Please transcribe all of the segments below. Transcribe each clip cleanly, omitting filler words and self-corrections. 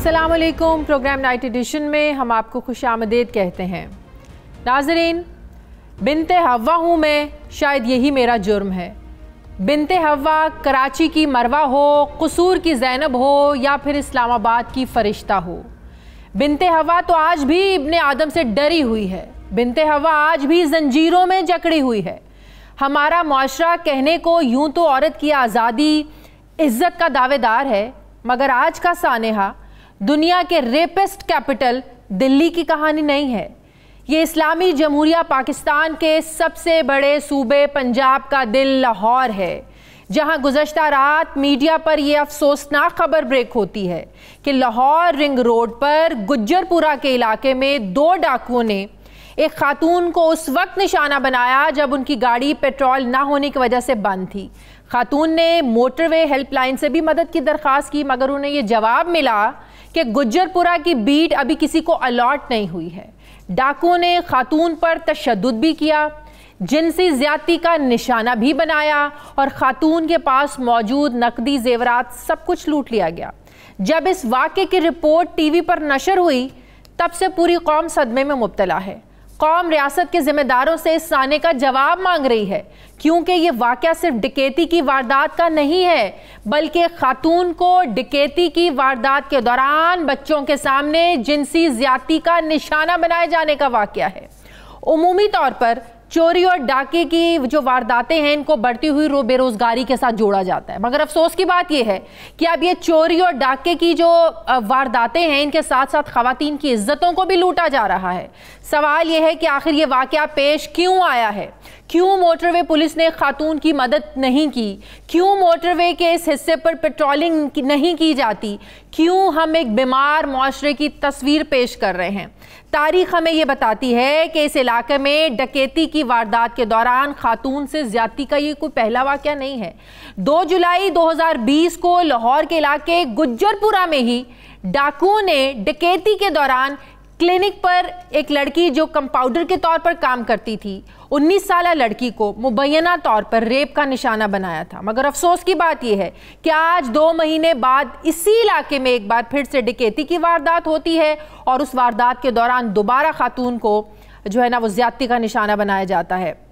अस्सलाम वालेकुम। Programme night addition में हम आपको खुशामदीद कहते हैं। नाज़रीन, बिनते हव्वा हूँ मैं, शायद यही मेरा जुर्म है। बिनते हव्वा कराची की मरवा हो, कसूर की ज़ैनब हो या फिर इस्लामाबाद की फ़रिश्ता हो, बिनते हव्वा तो आज भी इब्ने आदम से डरी हुई है। बिनते हव्वा आज भी जंजीरों में जकड़ी हुई है। हमारा मुआशरा कहने को यूं तो औरत की आज़ादी इज़्ज़त का दावेदार है, मगर आज का सानेहा दुनिया के रेपिस्ट कैपिटल दिल्ली की कहानी नहीं है। ये इस्लामी जमहूरिया पाकिस्तान के सबसे बड़े सूबे पंजाब का दिल लाहौर है, जहां गुज़श्ता रात मीडिया पर यह अफसोसनाक खबर ब्रेक होती है कि लाहौर रिंग रोड पर गुज्जरपुरा के इलाके में 2 डाकुओं ने एक खातून को उस वक्त निशाना बनाया जब उनकी गाड़ी पेट्रोल ना होने की वजह से बंद थी। खातून ने मोटरवे हेल्पलाइन से भी मदद की दरख्वास्त की, मगर उन्हें यह जवाब मिला कि गुज्जरपुरा की बीट अभी किसी को अलॉट नहीं हुई है। डाकुओं ने खातून पर तशद्दुद भी किया, जिनसी ज्यादती का निशाना भी बनाया और खातून के पास मौजूद नकदी जेवरात सब कुछ लूट लिया गया। जब इस वाक़े की रिपोर्ट टीवी पर नशर हुई, तब से पूरी कौम सदमे में मुब्तला है। कौम रियासत के जिम्मेदारों से इस साने का जवाब मांग रही है, क्योंकि ये वाक़या सिर्फ डकैती की वारदात का नहीं है, बल्कि खातून को डकैती की वारदात के दौरान बच्चों के सामने जिनसी ज्यादती का निशाना बनाए जाने का वाक़या है। उमूमी तौर पर चोरी और डाके की जो वारदातें हैं, इनको बढ़ती हुई बेरोजगारी के साथ जोड़ा जाता है, मगर अफसोस की बात यह है कि अब ये चोरी और डाके की जो वारदातें हैं, इनके साथ साथ खवातीन की इज्जतों को भी लूटा जा रहा है। सवाल यह है कि आखिर ये वाक़या पेश क्यों आया है? क्यों मोटरवे पुलिस ने खातून की मदद नहीं की? क्यों मोटरवे के इस हिस्से पर पेट्रोलिंग नहीं की जाती? क्यों हम एक बीमार मुआशरे की तस्वीर पेश कर रहे हैं? तारीख हमें यह बताती है कि इस इलाके में डकैती की वारदात के दौरान खातून से ज्यादती का ये कोई पहला वाक़या नहीं है। 2 जुलाई 2020 को लाहौर के इलाके गुज्जरपुरा में ही डाकुओं ने डकैती के दौरान क्लिनिक पर एक लड़की जो कंपाउंडर के तौर पर काम करती थी, 19 साल लड़की को मुबैना तौर पर रेप का निशाना बनाया था। मगर अफसोस की बात यह है कि आज 2 महीने बाद इसी इलाके में एक बार फिर से डकैती की वारदात होती है और उस वारदात के दौरान दोबारा खातून को जो है ना वो ज्यादती का निशाना बनाया जाता है।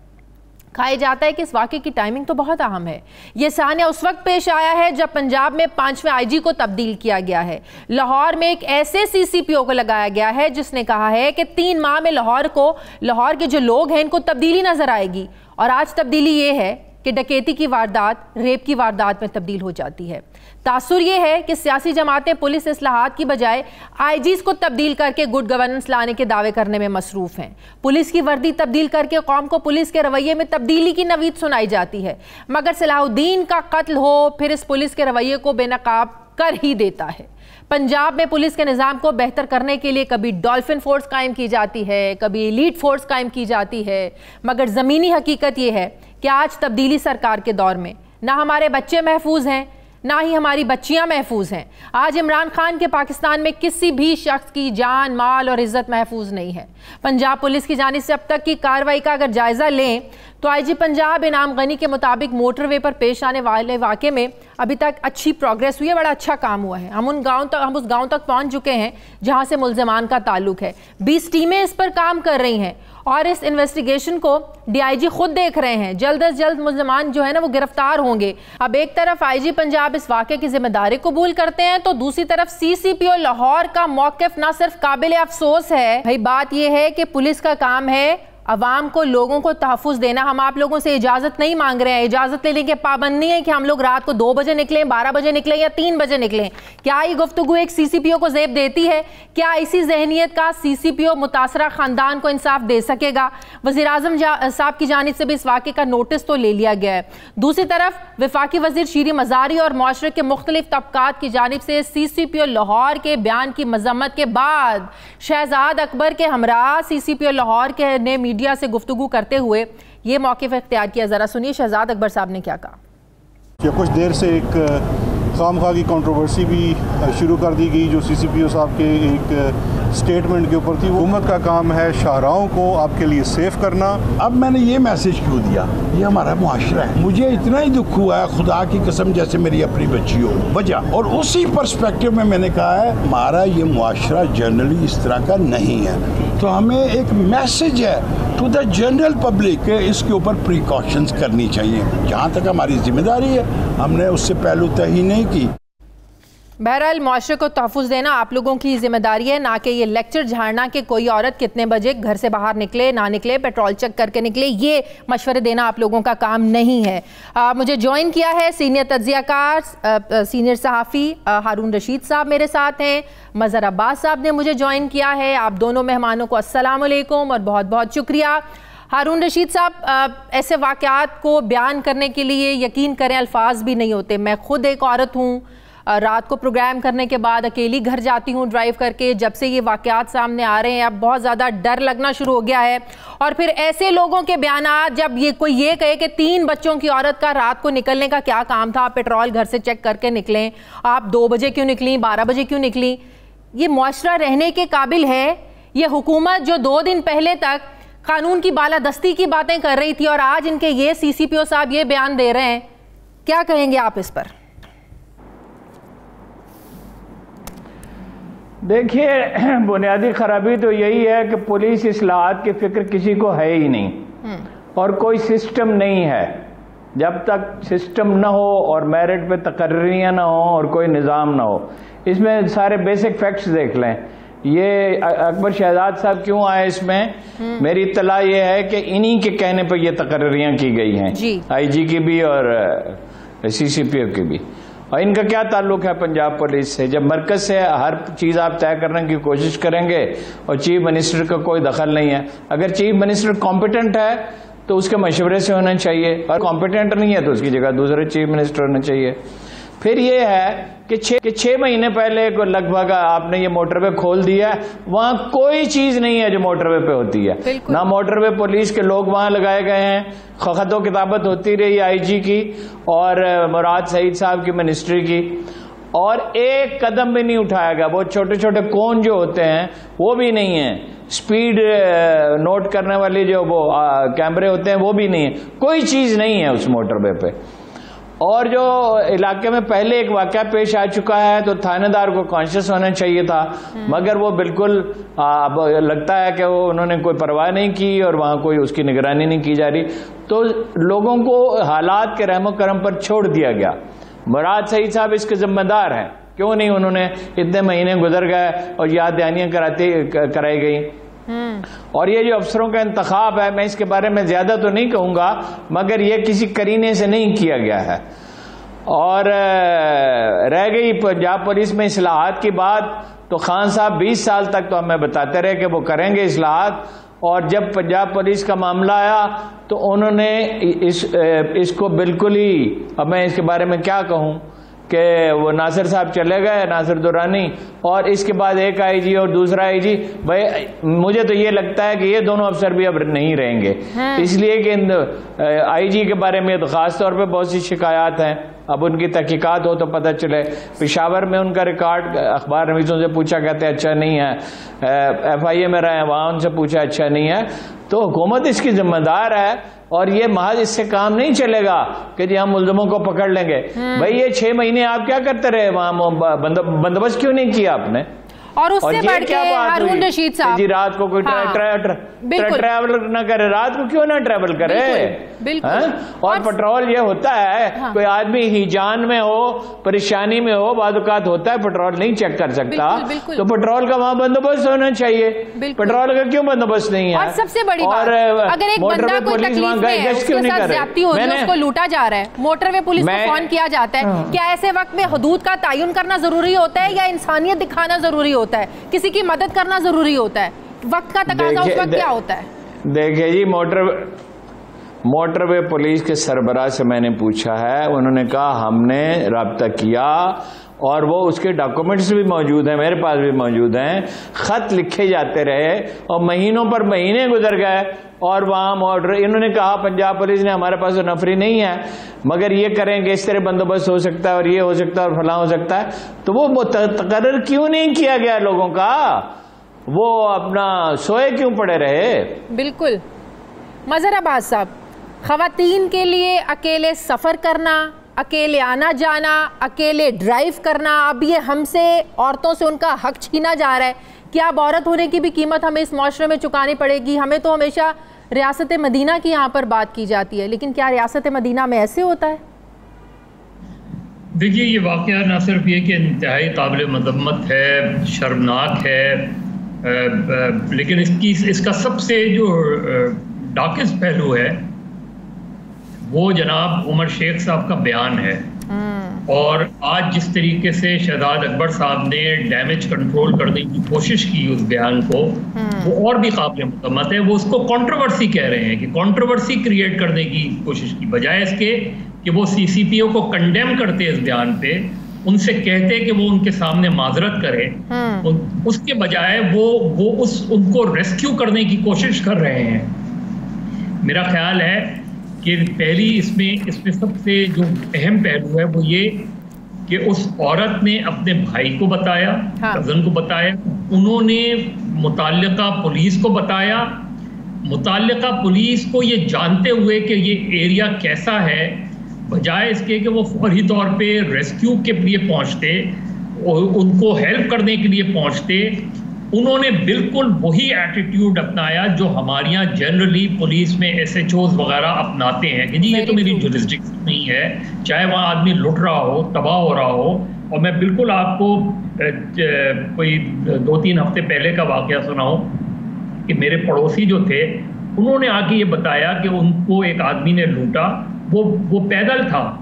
कहा जाता है कि इस वाक़े की टाइमिंग तो बहुत अहम है। यह सान्या उस वक्त पेश आया है जब पंजाब में 5वें आईजी को तब्दील किया गया है। लाहौर में एक ऐसे सीसीपीओ को लगाया गया है जिसने कहा है कि 3 माह में लाहौर के जो लोग हैं इनको तब्दीली नजर आएगी। और आज तब्दीली ये है कि डकैती की वारदात रेप की वारदात में तब्दील हो जाती है। तासुर यह है कि सियासी जमातें पुलिस इस्लाहात की बजाय आईजीज को तब्दील करके गुड गवर्नेंस लाने के दावे करने में मसरूफ हैं। पुलिस की वर्दी तब्दील करके कौम को पुलिस के रवैये में तब्दीली की नवीद सुनाई जाती है, मगर सलाहुद्दीन का कत्ल हो फिर इस पुलिस के रवैये को बेनकाब कर ही देता है। पंजाब में पुलिस के निज़ाम को बेहतर करने के लिए कभी डॉल्फिन फोर्स कायम की जाती है, कभी एलीट फोर्स कायम की जाती है, मगर ज़मीनी हकीकत यह है कि आज तब्दीली सरकार के दौर में ना हमारे बच्चे महफूज हैं, ना ही हमारी बच्चियां महफूज हैं। आज इमरान खान के पाकिस्तान में किसी भी शख्स की जान, माल और इज्जत महफूज नहीं है। पंजाब पुलिस की जानिब से अब तक की कार्रवाई का अगर जायजा लें तो आईजी पंजाब इनाम गनी के मुताबिक मोटरवे पर पेश आने वाले वाक़े में अभी तक अच्छी प्रोग्रेस हुई है, बड़ा अच्छा काम हुआ है। हम उस गाँव तक पहुँच चुके हैं जहाँ से मुल्ज़िमान का ताल्लुक है। 20 टीमें इस पर काम कर रही हैं और इस इन्वेस्टिगेशन को डीआईजी खुद देख रहे हैं। जल्द अज जल्द मुल्ज़िमान जो है ना वो गिरफ्तार होंगे। अब एक तरफ आईजी पंजाब इस वाक़े की जिम्मेदारी कबूल करते हैं तो दूसरी तरफ सीसीपीओ लाहौर का मौक़िफ़ ना सिर्फ काबिल अफसोस है। भाई बात यह है कि पुलिस का काम है अवाम को, लोगों को तहफ़्फ़ुज़ देना। हम आप लोगों से इजाज़त नहीं मांग रहे हैं, इजाज़त लेने के पाबंद नहीं है कि हम लोग रात को 2 बजे निकलें, 12 बजे निकलें या 3 बजे निकलें। क्या ये गुफ्तगू एक सीसीपीओ को ज़ेब देती है? क्या इसी जहनीत का सीसीपीओ मुतासरा ख़ानदान को इंसाफ दे सकेगा? वज़ीर आज़म साहब की जानिब से भी इस वाक़े का नोटिस तो ले लिया गया है। दूसरी तरफ वफाकी वज़ीर शीरी मज़ारी और मुआशरे के मुख्तलिफ तबक़ात की जानिब से सीसीपीओ लाहौर के बयान की मज़म्मत के बाद शहजाद अकबर के हमरा सीसीपीओ लाहौर के ने मीडिया से गुफ्तगू करते हुए ये मौक़िफ़ इख्तियार किया। ज़रा सुनिए शहजाद अकबर साहब ने क्या कहा। कुछ देर से एक खामखा की कंट्रोवर्सी भी शुरू कर दी गई जो CCPO साहब के एक स्टेटमेंट के ऊपर थी। हुकूमत का काम है शाहराहों को आपके लिए सेफ करना। अब मैंने ये मैसेज क्यों दिया, ये हमारा मुआशरा है, मुझे इतना ही दुख हुआ है खुदा की कसम जैसे मेरी अपनी बच्ची हो वजह, और उसी पर्सपेक्टिव में मैंने कहा है हमारा ये मुआशरा जनरली इस तरह का नहीं है, तो हमें एक मैसेज है टू द जनरल पब्लिक के इसके ऊपर प्रिकॉशंस करनी चाहिए। जहाँ तक हमारी जिम्मेदारी है हमने उससे पहलू तय नहीं की। बहरहाल मुआशरे को तहफ़्फ़ुज़ देना आप लोगों की जिम्मेदारी है, ना कि ये लेक्चर झाड़ना कि कोई औरत कितने बजे घर से बाहर निकले ना निकले, पेट्रोल चेक करके निकले, ये मशवरे देना आप लोगों का काम नहीं है। मुझे ज्वाइन किया है सीनियर तज्ज़ियाकार सीनियर सहाफ़ी हारून रशीद साहब मेरे साथ हैं, मज़हर अब्बास साहब ने मुझे ज्वाइन किया है। आप दोनों मेहमानों को अस्सलाम वालेकुम और बहुत बहुत शुक्रिया। हारून रशीद साहब, ऐसे वाक़यात को बयान करने के लिए यकीन करें अल्फाज भी नहीं होते। मैं खुद एक औरत हूँ, रात को प्रोग्राम करने के बाद अकेली घर जाती हूँ ड्राइव करके। जब से ये वाक़यात सामने आ रहे हैं अब बहुत ज़्यादा डर लगना शुरू हो गया है। और फिर ऐसे लोगों के बयानात, जब ये कोई ये कहे कि 3 बच्चों की औरत का रात को निकलने का क्या काम था, आप पेट्रोल घर से चेक करके निकलें, आप 2 बजे क्यों निकली, 12 बजे क्यों निकली, ये मुआशरा रहने के काबिल है? ये हुकूमत जो 2 दिन पहले तक कानून की बालादस्ती की बातें कर रही थी और आज इनके ये CCPO साहब ये बयान दे रहे हैं, क्या कहेंगे आप इस पर? देखिए, बुनियादी खराबी तो यही है कि पुलिस इस्लाहात की फिक्र किसी को है ही नहीं और कोई सिस्टम नहीं है। जब तक सिस्टम ना हो और मेरिट पे तकर्रियाँ ना हो और कोई निज़ाम ना हो, इसमें सारे बेसिक फैक्ट्स देख लें। ये अकबर शहजाद साहब क्यों आए इसमें, मेरी इत्तला ये है कि इन्हीं के कहने पर ये तकर्रियाँ की गई हैं, IG की भी और CCPO की भी। और इनका क्या ताल्लुक है पंजाब पुलिस से? जब मरकज से हर चीज़ आप तय करने की कोशिश करेंगे और चीफ मिनिस्टर का कोई दखल नहीं है। अगर चीफ मिनिस्टर कॉम्पिटेंट है तो उसके मशवरे से होना चाहिए, और कॉम्पिटेंट नहीं है तो उसकी जगह दूसरे चीफ मिनिस्टर होना चाहिए। फिर ये है कि 6 महीने पहले को लगभग आपने ये मोटरवे खोल दिया है, वहां कोई चीज नहीं है जो मोटरवे पे होती है, ना मोटरवे पुलिस के लोग वहां लगाए गए हैं, खतो किताबत होती रही IG की और मुराद सईद साहब की मिनिस्ट्री की, और एक कदम भी नहीं उठाया गया। वो छोटे छोटे कोन जो होते हैं वो भी नहीं है, स्पीड नोट करने वाले जो वो कैमरे होते हैं वो भी नहीं है, कोई चीज नहीं है उस मोटरवे पे। और जो इलाके में पहले एक वाकया पेश आ चुका है तो थानेदार को कॉन्शियस होना चाहिए था, मगर वो बिल्कुल लगता है कि वो उन्होंने कोई परवाह नहीं की और वहां कोई उसकी निगरानी नहीं की जा रही, तो लोगों को हालात के रहमो करम पर छोड़ दिया गया। मुराद सईद साहब इसके जिम्मेदार हैं, क्यों नहीं उन्होंने इतने महीने गुजर गए और याद दहानियां कराई गई। और ये जो अफसरों का इंतखाब है, मैं इसके बारे में ज्यादा तो नहीं कहूंगा, मगर ये किसी करीने से नहीं किया गया है। और रह गई पंजाब पुलिस में इस्लाहात की बात, तो खान साहब 20 साल तक तो हमें बताते रहे कि वो करेंगे इस्लाहात, और जब पंजाब पुलिस का मामला आया तो उन्होंने इसको बिल्कुल ही, अब मैं इसके बारे में क्या कहूं कि वो नासिर साहब चले गए, नासिर दुरानी, और इसके बाद एक IG और दूसरा IG। भाई मुझे तो ये लगता है कि ये दोनों अफसर भी अब नहीं रहेंगे, इसलिए कि IG के बारे में तो खास तौर पे बहुत सी शिकायत हैं। अब उनकी तहकीकात हो तो पता चले। पेशावर में उनका रिकॉर्ड अखबार नवीसों से पूछा, कहते अच्छा नहीं है, FIA में रहे वहां उनसे पूछा अच्छा नहीं है। तो हुकूमत इसकी जिम्मेदार है और ये महज इससे काम नहीं चलेगा कि जी हम मुल्ज़िमों को पकड़ लेंगे। भाई ये 6 महीने आप क्या करते रहे वहां, बंदोबस्त क्यों नहीं किया आपने? और उससे बढ़ के हारून रशीद साहब जी रात को कोई ट्रैवल न करे, रात को क्यों ना ट्रैवल करे? बिल्कुल। और पेट्रोल ये होता है, कोई आदमी हिजान में हो, परेशानी में हो, बादुकात होता है पेट्रोल नहीं चेक कर सकता, तो पेट्रोल का वहां बंदोबस्त होना चाहिए। पेट्रोल का क्यों बंदोबस्त नहीं है? और सबसे बड़ी बात, अगर एक बंदा कोई तकलीफ में है, उसके साथ ज्यादती हो रही है, उसको लूटा जा रहा है, मोटरवे पुलिस को फोन किया जाता है, क्या ऐसे वक्त में हदूद का तयन करना जरूरी होता है या इंसानियत दिखाना जरूरी होता है, किसी की मदद करना जरूरी होता है? वक्त का तकाजा उस वक्त क्या होता है? देखिए जी, मोटरवे पुलिस के सरबराह से मैंने पूछा है, उन्होंने कहा हमने राब्ता किया और वो उसके डॉक्यूमेंट्स भी मौजूद हैं, मेरे पास भी मौजूद हैं। खत लिखे जाते रहे और महीनों पर महीने गुजर गए और वहां ऑर्डर, इन्होंने कहा पंजाब पुलिस ने हमारे पास तो नफरी नहीं है मगर ये करेंगे, इस तरह बंदोबस्त हो सकता है और ये हो सकता है और फलां हो सकता है। तो वो तकर्रर क्यों नहीं किया गया लोगों का? वो अपना सोए क्यों पड़े रहे? बिल्कुल। मजहर अब्बास साहब, खवातीन के लिए अकेले सफ़र करना, अकेले आना जाना, अकेले ड्राइव करना, अब ये हमसे औरतों से उनका हक छीना जा रहा है कि अब औरत होने की भी कीमत हमें इस माशरे में चुकानी पड़ेगी। हमें तो हमेशा रियासत मदीना की यहाँ पर बात की जाती है, लेकिन क्या रियासत मदीना में ऐसे होता है? देखिए, ये वाक़या ना सिर्फ ये कि इंतहाई काबिल मज़म्मत है, शर्मनाक है, लेकिन इसका सबसे जो डार्केस्ट पहलू है वो जनाब उमर शेख साहब का बयान है। और आज जिस तरीके से शहजाद अकबर साहब ने डैमेज कंट्रोल करने की कोशिश की उस बयान को, वो और भी काबिल मज़म्मत है। वो उसको कंट्रोवर्सी कह रहे हैं कि कंट्रोवर्सी क्रिएट करने की कोशिश की, बजाय इसके कि वो सीसीपीओ को कंडेम करते इस बयान पे, उनसे कहते कि वो उनके सामने माजरत करें, उसके बजाय वो उनको रेस्क्यू करने की कोशिश कर रहे हैं। मेरा ख्याल है कि पहली इसमें सबसे जो अहम पहलू है वो ये कि उस औरत ने अपने भाई को बताया, कज़न को बताया, उन्होंने मुताल्लिका पुलिस को बताया, मुताल्लिका पुलिस को ये जानते हुए कि ये एरिया कैसा है, बजाय इसके कि वो फौरी तौर पे रेस्क्यू के लिए पहुंचते और उनको हेल्प करने के लिए पहुंचते, उन्होंने बिल्कुल वही एटीट्यूड अपनाया जो हमारे यहाँ जनरली पुलिस में SHOs वगैरह अपनाते हैं कि जी ये तो मेरी जुरिस्डिक्शन नहीं है, चाहे वहाँ आदमी लुट रहा हो, तबाह हो रहा हो। और मैं बिल्कुल आपको कोई 2-3 हफ्ते पहले का वाकया सुनाऊं कि मेरे पड़ोसी जो थे उन्होंने आके ये बताया कि उनको एक आदमी ने लूटा, वो पैदल था,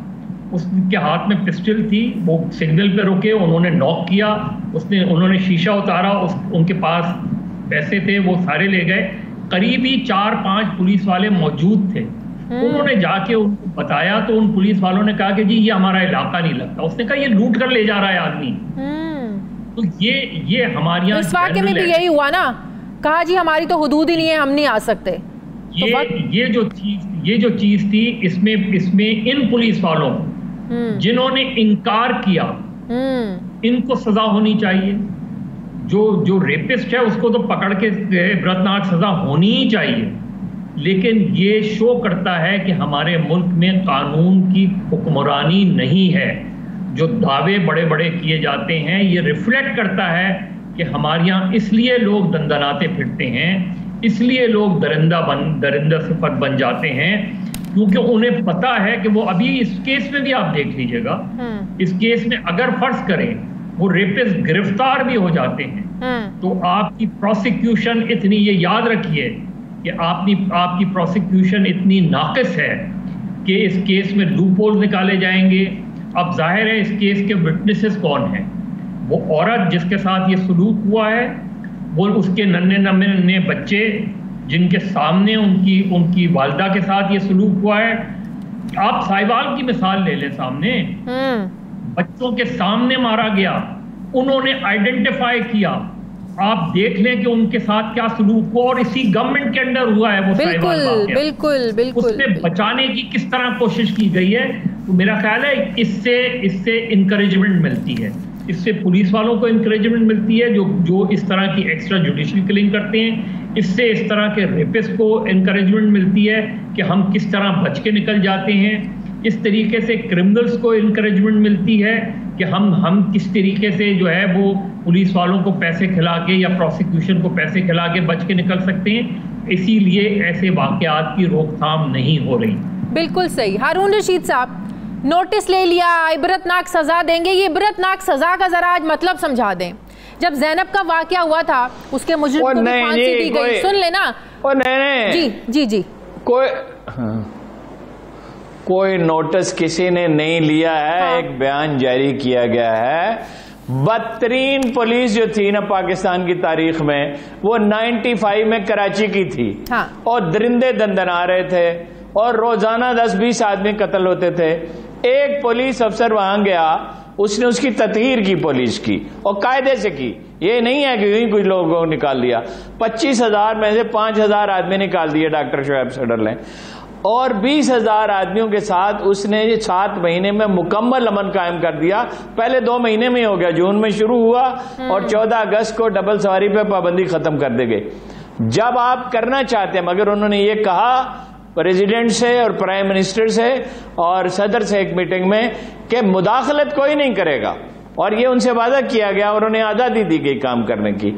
उसके हाथ में पिस्टल थी, वो सिग्नल पे रुके, उन्होंने नॉक किया, उन्होंने शीशा उतारा, उनके पास पैसे थे, वो सारे ले गए। करीबी 4-5 पुलिस वाले मौजूद थे। उन्होंने जाके उनको बताया तो उन पुलिस वालों ने कहा कि जी ये हमारा इलाका नहीं लगता। उसने कहा ये लूट कर ले जा रहा है आदमी। तो ये हमारे यहाँ इस वाक़े में भी यही हुआ ना, कहा जी हमारी तो हुदूद ही नहीं है, हम नहीं आ सकते। ये जो चीज थी इसमें इन पुलिस वालों जिन्होंने इनकार किया, इनको सजा होनी चाहिए। जो रेपिस्ट है उसको तो पकड़ के इबरतनाक सजा होनी ही चाहिए, लेकिन ये शो करता है कि हमारे मुल्क में कानून की हुक्मरानी नहीं है। जो दावे बड़े बड़े किए जाते हैं ये रिफ्लेक्ट करता है कि हमारे यहाँ इसलिए लोग दंदनाते फिरते हैं, इसलिए लोग दरिंदा सिफत बन जाते हैं, क्योंकि उन्हें पता है कि वो अभी इस केस में भी आप देख लीजिएगा, इस केस में अगर फर्ज करें वो रेपिस्ट गिरफ्तार भी हो जाते हैं तो आपकी प्रोसिक्यूशन इतनी, ये याद रखिए कि आपकी प्रोसिक्यूशन इतनी नाकिस है कि इस केस में लूपहोल निकाले जाएंगे। अब जाहिर है इस केस के विटनेसेस कौन हैं? वो औरत जिसके साथ ये सलूक हुआ है, वो उसके नन्हे बच्चे जिनके सामने उनकी वालिदा के साथ ये सलूक हुआ है। आप साहिवाल की मिसाल ले लें, सामने बच्चों के सामने मारा गया, उन्होंने आइडेंटिफाई किया, आप देख लें कि उनके साथ क्या सलूक हुआ और इसी गवर्नमेंट के अंदर हुआ है वो साहिवाल वाक़या। बिल्कुल उससे बचाने की किस तरह कोशिश की गई है। तो मेरा ख्याल है इससे इंकरेजमेंट मिलती है, इससे पुलिस वालों को इंकरेजमेंट मिलती है जो इस तरह की एक्स्ट्रा जुडिशियल किलिंग करते हैं। इससे इस तरह के रेपिस्ट को इंकरेजमेंट मिलती है कि हम किस तरह बच के निकल जाते हैं। इस तरीके से क्रिमिनल्स को इंकरेजमेंट मिलती है कि हम किस तरीके से जो है वो पुलिस वालों को पैसे खिला के या प्रोसिक्यूशन को पैसे खिला के बच के निकल सकते हैं। इसीलिए ऐसे वाक़यात की रोकथाम नहीं हो रही। बिल्कुल सही। हारून रशीद साहब, नोटिस ले लिया, इबरतनाक सजा देंगे, ये इबरतनाक सजा का जरा आज मतलब समझा दें। जब ज़ैनब का वाकया हुआ था उसके मुजरिम को भी फांसी दी गई, सुन लेना। जी कोई नोटिस किसी ने नहीं लिया है। हाँ। एक बयान जारी किया गया है। बदतरीन पुलिस जो थी ना पाकिस्तान की तारीख में, वो 95 में कराची की थी। हाँ। और दरिंदे दंदना रहे थे, और रोजाना 10-20 आदमी कत्ल होते थे। एक पुलिस अफसर वहां गया, उसने उसकी ततहीर की पुलिस की और कायदे से की। ये नहीं है कि यूं ही कुछ लोगों को निकाल दिया। 25,000 में से 5,000 आदमी निकाल दिए डॉक्टर शोएब सडर ने, और 20,000 आदमियों के साथ उसने 7 महीने में मुकम्मल अमन कायम कर दिया। पहले 2 महीने में हो गया, जून में शुरू हुआ और 14 अगस्त को डबल सवारी पे पाबंदी खत्म कर दे गए। जब आप करना चाहते हैं, मगर उन्होंने ये कहा प्रेसिडेंट से और प्राइम मिनिस्टर से और सदर से एक मीटिंग में कि मुदाखलत कोई नहीं करेगा, और ये उनसे वादा किया गया और उन्हें आज़ादी दी गई काम करने की।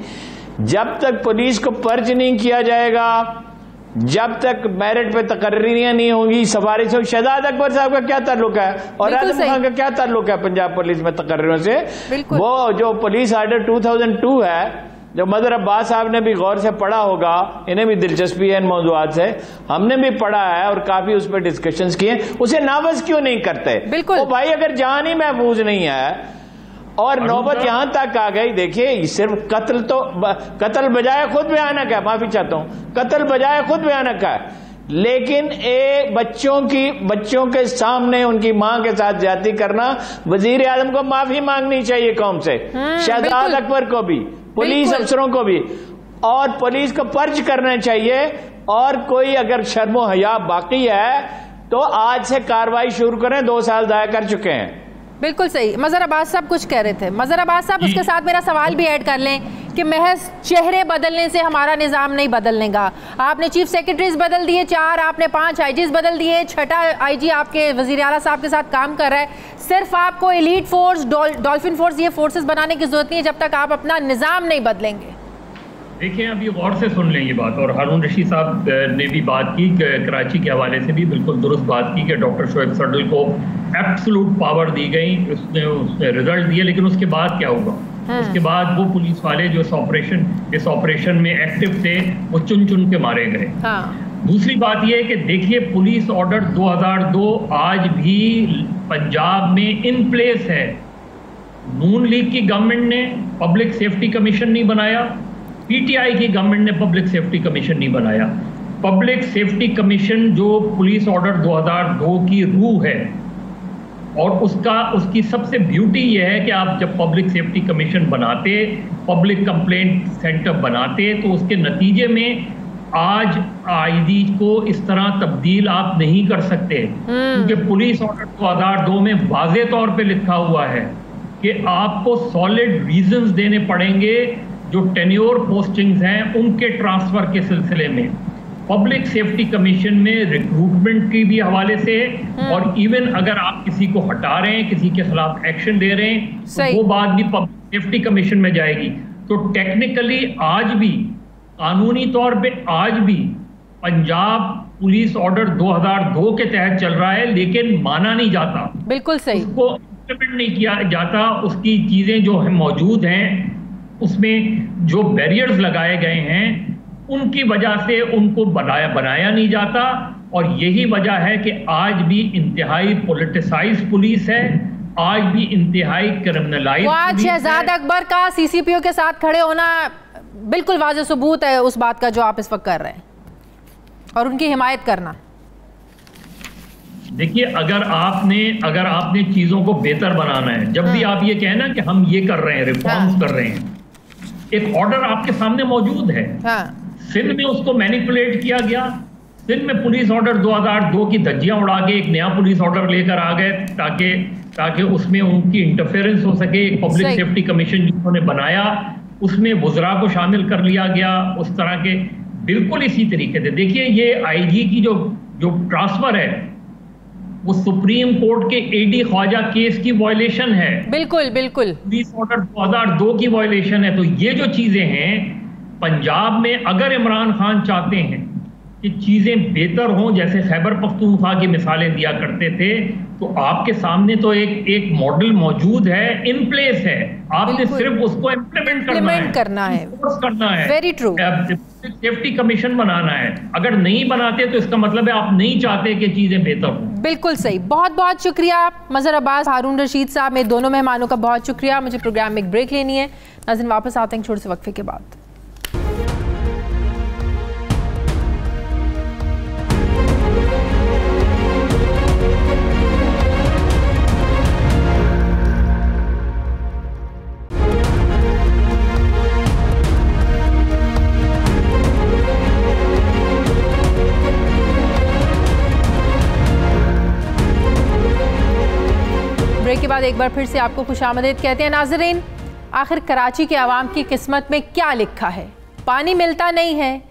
जब तक पुलिस को पर्च नहीं किया जाएगा, जब तक मेरिट पे तकर्रियां नहीं होंगी, सवारी से शहजाद अकबर साहब का क्या ताल्लुक है और आजम खान का क्या ताल्लुक है पंजाब पुलिस में तकर्रियों से? वो जो पुलिस आर्डर 2002 है, जो मदर अब्बास साहब ने भी गौर से पढ़ा होगा, इन्हें भी दिलचस्पी है इन मौजूआत से, हमने भी पढ़ा है और काफी उस पर डिस्कशंस किए, उसे नावज क्यों नहीं करते? तो भाई अगर जान ही महफूज नहीं है और नौबत यहां तक आ गई, देखिए सिर्फ कत्ल बजाय खुद भयानक है, माफी चाहता हूं, कत्ल बजाय खुद भयानक है, लेकिन बच्चों के सामने उनकी मां के साथ ज्यादती करना, वजीर आजम को माफी मांगनी चाहिए कौम से, शहजाद अकबर को भी, पुलिस अफसरों को भी, और पुलिस को पर्च करना चाहिए। और कोई अगर शर्मो हया बाकी है तो आज से कार्रवाई शुरू करें, 2 साल दाया कर चुके हैं। बिल्कुल सही। मजहर अब्बास साहब कुछ कह रहे थे। मजहर अब्बास साहब, उसके साथ मेरा सवाल भी ऐड कर लें कि महज चेहरे बदलने से हमारा निज़ाम नहीं बदलनेगा। आपने चीफ सेक्रेटरीज बदल दिए 4, आपने 5 आईजीज बदल दिए, 6ठा आईजी आपके वज़ीर आला साहब के साथ काम कर रहा है। सिर्फ आपको एलीट फोर्स, डॉल्फिन फोर्स, ये फोर्सेस बनाने की जरूरत नहीं है जब तक आप अपना निज़ाम नहीं बदलेंगे। देखिए, अभी गौर से सुन लें ये बात, और हारून रशीद साहब ने भी बात की, कराची के हवाले से भी बिल्कुल दुरुस्त बात की कि डॉक्टर शोएब सडर को एब्सोल्यूट पावर दी गई, उसने रिजल्ट दिए, लेकिन उसके बाद क्या होगा? उसके बाद वो पुलिस वाले जो इस ऑपरेशन में एक्टिव थे, वो चुन चुन के मारे गए। दूसरी बात यह है कि देखिए, पुलिस ऑर्डर 2002 आज भी पंजाब में इन प्लेस है। नून लीग की गवर्नमेंट ने पब्लिक सेफ्टी कमीशन नहीं बनाया, पीटीआई की गवर्नमेंट ने पब्लिक सेफ्टी कमीशन नहीं बनाया। पब्लिक सेफ्टी कमीशन जो पुलिस ऑर्डर 2002 की रूह है, और उसकी सबसे ब्यूटी यह है कि आप जब पब्लिक सेफ्टी कमीशन बनाते, पब्लिक कंप्लेंट सेंटर बनाते, तो उसके नतीजे में आज आईजी को इस तरह तब्दील आप नहीं कर सकते, क्योंकि पुलिस ऑर्डर 2002 में वाज़े तौर पे लिखा हुआ है कि आपको सॉलिड रीजंस देने पड़ेंगे जो टेन्योर पोस्टिंग्स हैं उनके ट्रांसफर के सिलसिले में। पब्लिक सेफ्टी कमीशन में रिक्रूटमेंट की भी हवाले से, और इवन अगर आप किसी को हटा रहे हैं, किसी के खिलाफ एक्शन दे रहे हैं, तो वो बात भी पब्लिक सेफ्टी कमीशन में जाएगी। तो टेक्निकली आज भी, कानूनी तौर पे आज भी पंजाब पुलिस ऑर्डर 2002 के तहत चल रहा है, लेकिन माना नहीं जाता। बिल्कुल सही। उसको इम्प्लीमेंट नहीं किया जाता। उसकी चीजें जो है मौजूद हैं, उसमें जो बैरियर्स लगाए गए हैं, उनकी वजह से उनको बनाया नहीं जाता, और यही वजह है कि आज भी इंतहाई पॉलिटिसाइज्ड पुलिस है, आज भी इंतहाई क्रिमिनलाइज्ड। आज शहजाद अकबर का सीसीपीओ के साथ खड़े होना बिल्कुल वाज़ेह सबूत है उस बात का जो आप इस वक्त कर रहे हैं, और उनकी हिमायत करना। देखिए, अगर आपने चीजों को बेहतर बनाना है, जब भी आप ये कहना कि हम ये कर रहे हैं, रिफॉर्म्स कर रहे हैं, एक ऑर्डर आपके सामने मौजूद है। सिंध में उसको मैनिपुलेट किया गया। सिंध में पुलिस ऑर्डर 2002 की धज्जियां उड़ा के एक नया पुलिस ऑर्डर लेकर आ गए, ताकि उसमें उनकी इंटरफेरेंस हो सके। एक पब्लिक सेफ्टी कमीशन जिन्होंने बनाया, उसमें वुज़रा को शामिल कर लिया गया। उस तरह के बिल्कुल इसी तरीके से देखिए, ये आईजी की जो ट्रांसफर है, वो सुप्रीम कोर्ट के एडी ख्वाजा केस की वायलेशन है। बिल्कुल बिल्कुल। पुलिस ऑर्डर 2002 की वायलेशन है। तो ये जो चीजें हैं पंजाब में, अगर इमरान खान चाहते हैं कि चीजें बेहतर हों, जैसे खैबर पख्तूनख्वा की मिसालें दिया करते थे, तो आपके सामने तो एक मॉडल मौजूद है, इन प्लेस है, आपने सिर्फ उसको इम्प्लीमेंट करना है। Very true. सेफ्टी कमीशन बनाना है। अगर नहीं बनाते तो इसका मतलब है आप नहीं चाहते कि चीजें बेहतर हों। बिल्कुल सही। बहुत बहुत शुक्रिया मजहर अब्बास, हारून रशीद साहब, मेरे दोनों मेहमानों का बहुत शुक्रिया। मुझे प्रोग्राम में एक ब्रेक लेनी है। नाज़रीन, वापस आते हैं छोटे से वक्फे के बाद। ब्रेक के बाद एक बार फिर से आपको खुशामदीद कहते हैं। नाज़रीन, आखिर कराची के आवाम की किस्मत में क्या लिखा है? पानी मिलता नहीं है,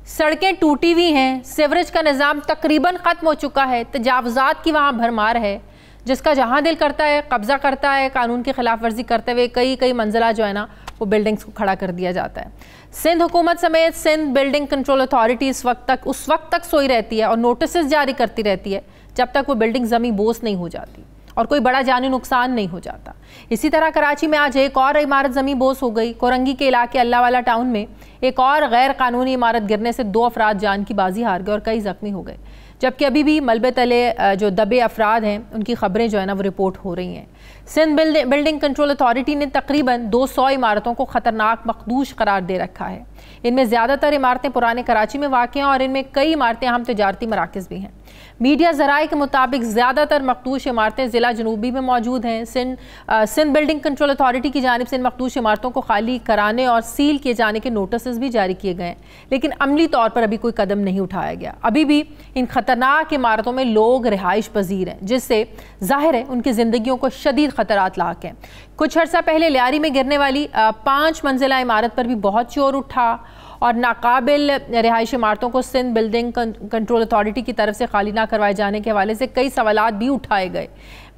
सड़कें टूटी हुई हैं, सीवरेज का निज़ाम तकरीबन ख़त्म हो चुका है, तजावज़ात की वहाँ भरमार है, जिसका जहाँ दिल करता है कब्ज़ा करता है, कानून की खिलाफ वर्जी करते हुए कई मंजिला जो है ना वो बिल्डिंग्स को खड़ा कर दिया जाता है। सिंध हुकूमत समेत सिंध बिल्डिंग कंट्रोल अथॉरिटी उस वक्त तक सोई रहती है और नोटिस जारी करती रहती है जब तक वो बिल्डिंग ज़मीं बोस नहीं हो जाती और कोई बड़ा जानी नुकसान नहीं हो जाता। इसी तरह कराची में आज एक और इमारत ज़मीं बोस हो गई। कोरंगी के इलाके अल्लाह वाला टाउन में एक और गैर कानूनी इमारत गिरने से 2 अफराद जान की बाजी हार गए और कई ज़ख्मी हो गए, जबकि अभी भी मलबे तले जो दबे अफराद हैं उनकी खबरें जो है ना वो रिपोर्ट हो रही हैं। सिंध बिल्डिंग कंट्रोल अथॉरिटी ने तकरीबन 200 इमारतों को ख़तरनाक मखदूश करार दे रखा है। इनमें ज़्यादातर इमारतें पुराने कराची में वाक़ हैं और इनमें कई इमारतें अहम तजारती मराकज़ भी हैं। मीडिया ज़राए के मुताबिक ज़्यादातर मखदूश इमारतें ज़िला जनूबी में मौजूद हैं। सिंध बिल्डिंग कंट्रोल अथॉरिटी की जानिब से इन मखदूश इमारतों को खाली कराने और सील किए जाने के नोटिस भी जारी किए गए हैं, लेकिन अमली तौर पर अभी कोई कदम नहीं उठाया गया। अभी भी इन खतरनाक इमारतों में लोग रिहाइश पजीर हैं, जिससे जाहिर है उनकी ज़िंदगियों को शदीद ख़तरात लाक हैं। कुछ अर्सा पहले लियारी में गिरने वाली 5 मंजिला इमारत पर भी बहुत शोर उठा और नाकाबिल रिहाइश इमारतों को सिंध बिल्डिंग कंट्रोल अथॉरिटी की तरफ से खाली ना करवाए जाने के हवाले से कई सवालात भी उठाए गए।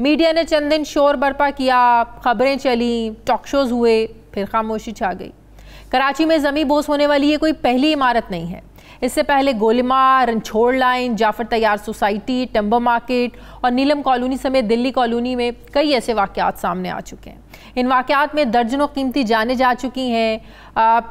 मीडिया ने चंद दिन शोर बर्पा किया, खबरें चली, टॉक शोज़ हुए, फिर खामोशी छा गई। कराची में ज़मीं बोस होने वाली ये कोई पहली इमारत नहीं है। इससे पहले गोलिमार, रनछोड़ लाइन, जाफर तैयार सोसाइटी, टिम्बर मार्केट और नीलम कॉलोनी समेत दिल्ली कॉलोनी में कई ऐसे वाक़यात सामने आ चुके हैं। इन वाक़यात में दर्जनों कीमती जानें जा चुकी हैं।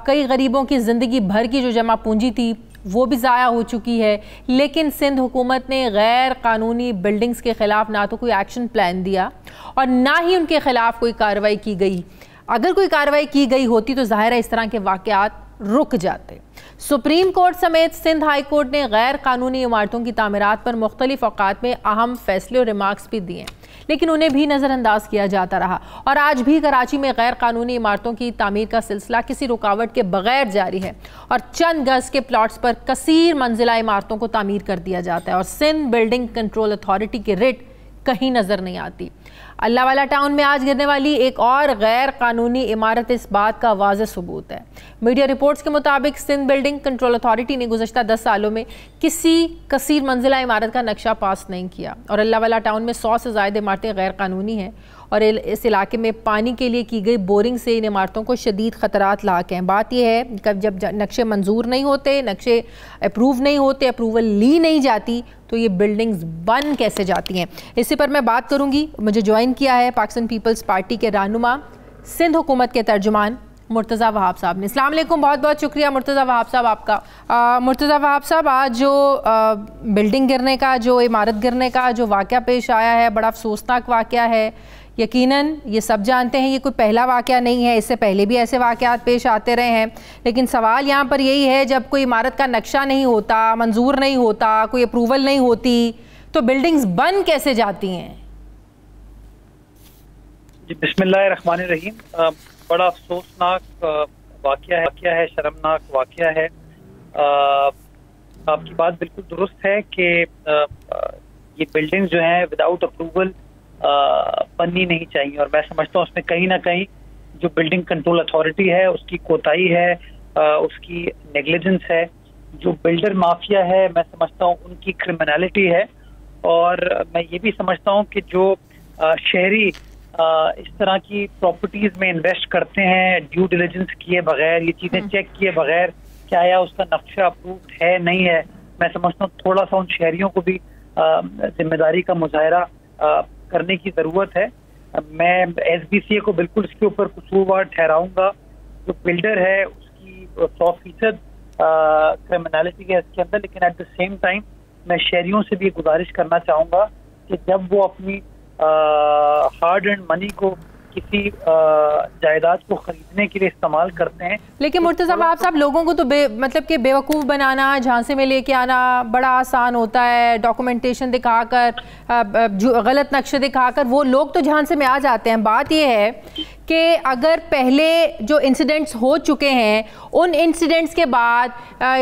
कई गरीबों की ज़िंदगी भर की जो जमा पूंजी थी वो भी ज़ाया हो चुकी है। लेकिन सिंध हुकूमत ने गैर कानूनी बिल्डिंग्स के ख़िलाफ़ ना तो कोई एक्शन प्लान दिया और ना ही उनके ख़िलाफ़ कोई कार्रवाई की गई। अगर कोई कार्रवाई की गई होती तो ज़ाहिर है इस तरह के वाक़यात रुक जाते। सुप्रीम कोर्ट समेत सिंध हाई कोर्ट ने गैर कानूनी इमारतों की तामीरात पर मुख्तलिफ औक़ात में अहम फैसले और रिमार्क्स भी दिए, लेकिन उन्हें भी नज़रअंदाज किया जाता रहा और आज भी कराची में गैर कानूनी इमारतों की तामीर का सिलसिला किसी रुकावट के बगैर जारी है और चंद गज के प्लॉट्स पर कसीर मंजिला इमारतों को तामीर कर दिया जाता है और सिंध बिल्डिंग कंट्रोल अथॉरिटी की रिट कहीं नज़र नहीं आती। अल्लाह वाला टाउन में आज गिरने वाली एक और गैर कानूनी इमारत इस बात का वाज़ेह सबूत है। मीडिया रिपोर्ट्स के मुताबिक सिंध बिल्डिंग कंट्रोल अथॉरिटी ने गुज़श्ता 10 सालों में किसी कसीर मंजिला इमारत का नक्शा पास नहीं किया और अल्लाह वाला टाउन में 100 से ज़्यादा इमारतें गैर कानूनी हैं और इस इलाके में पानी के लिए की गई बोरिंग से इन इमारतों को शदीद ख़तरात लाक हैं। बात यह है कि जब नक्शे मंजूर नहीं होते, नक्शे अप्रूव नहीं होते, अप्रूवल ली नहीं जाती तो ये बिल्डिंग्स बन कैसे जाती हैं। इसी पर मैं बात करूंगी। मुझे ज्वाइन किया है पाकिस्तान पीपल्स पार्टी के रहनुमा, सिंध हुकूमत के तर्जुमान मुर्तज़ा वहाब साहब ने। अस्सलाम वालेकुम, बहुत बहुत शुक्रिया मुर्तज़ा वहाब साहब आपका। मुर्तज़ा वहाब साहब, आज जो बिल्डिंग गिरने का, जो इमारत गिरने का जो वाक़या पेश आया है, बड़ा अफसोसनाक वाक़या है। यकीनन ये सब जानते हैं ये कोई पहला वाक़या नहीं है, इससे पहले भी ऐसे वाक़यात पेश आते रहे हैं, लेकिन सवाल यहाँ पर यही है जब कोई इमारत का नक्शा नहीं होता, मंजूर नहीं होता, कोई अप्रूवल नहीं होती तो बिल्डिंग्स बन कैसे जाती हैं? जी बिस्मिल्लाहिर्रहमानिर्रहीम। बड़ा अफसोसनाक वाक़या है, शर्मनाक वाक़या है। आपकी बात बिल्कुल दुरुस्त है कि ये बिल्डिंग्स जो हैं विदाउट अप्रूवल बननी नहीं चाहिए और मैं समझता हूँ उसमें कहीं ना कहीं जो बिल्डिंग कंट्रोल अथॉरिटी है उसकी कोताही है, उसकी नेग्लिजेंस है। जो बिल्डर माफिया है मैं समझता हूँ उनकी क्रिमिनलिटी है और मैं ये भी समझता हूँ कि जो शहरी इस तरह की प्रॉपर्टीज में इन्वेस्ट करते हैं ड्यू डिलिजेंस किए बगैर, ये चीज़ें चेक किए बगैर क्या आया उसका नक्शा अप्रूव्ड है नहीं है, मैं समझता हूँ थोड़ा सा उन शहरियों को भी जिम्मेदारी का मुजाहरा करने की ज़रूरत है। मैं SBCA को बिल्कुल इसके ऊपर कसूरवार ठहराऊंगा। जो बिल्डर है उसकी 100% क्रिमिनलिटी है इसके अंदर, लेकिन एट द सेम टाइम मैं शहरियों से भी गुजारिश करना चाहूँगा कि जब वो अपनी हार्ड एंड मनी को किसी जायदाद को खरीदने के लिए इस्तेमाल करते हैं। लेकिन मुर्तज़ा वहाब साहब, लोगों को तो मतलब कि बेवकूफ़ बनाना, झांसे में लेके आना बड़ा आसान होता है। डॉक्यूमेंटेशन दिखाकर, गलत नक्शे दिखाकर वो लोग तो झांसे में आ जाते हैं। बात यह है कि अगर पहले जो इंसिडेंट्स हो चुके हैं उन इंसिडेंट्स के बाद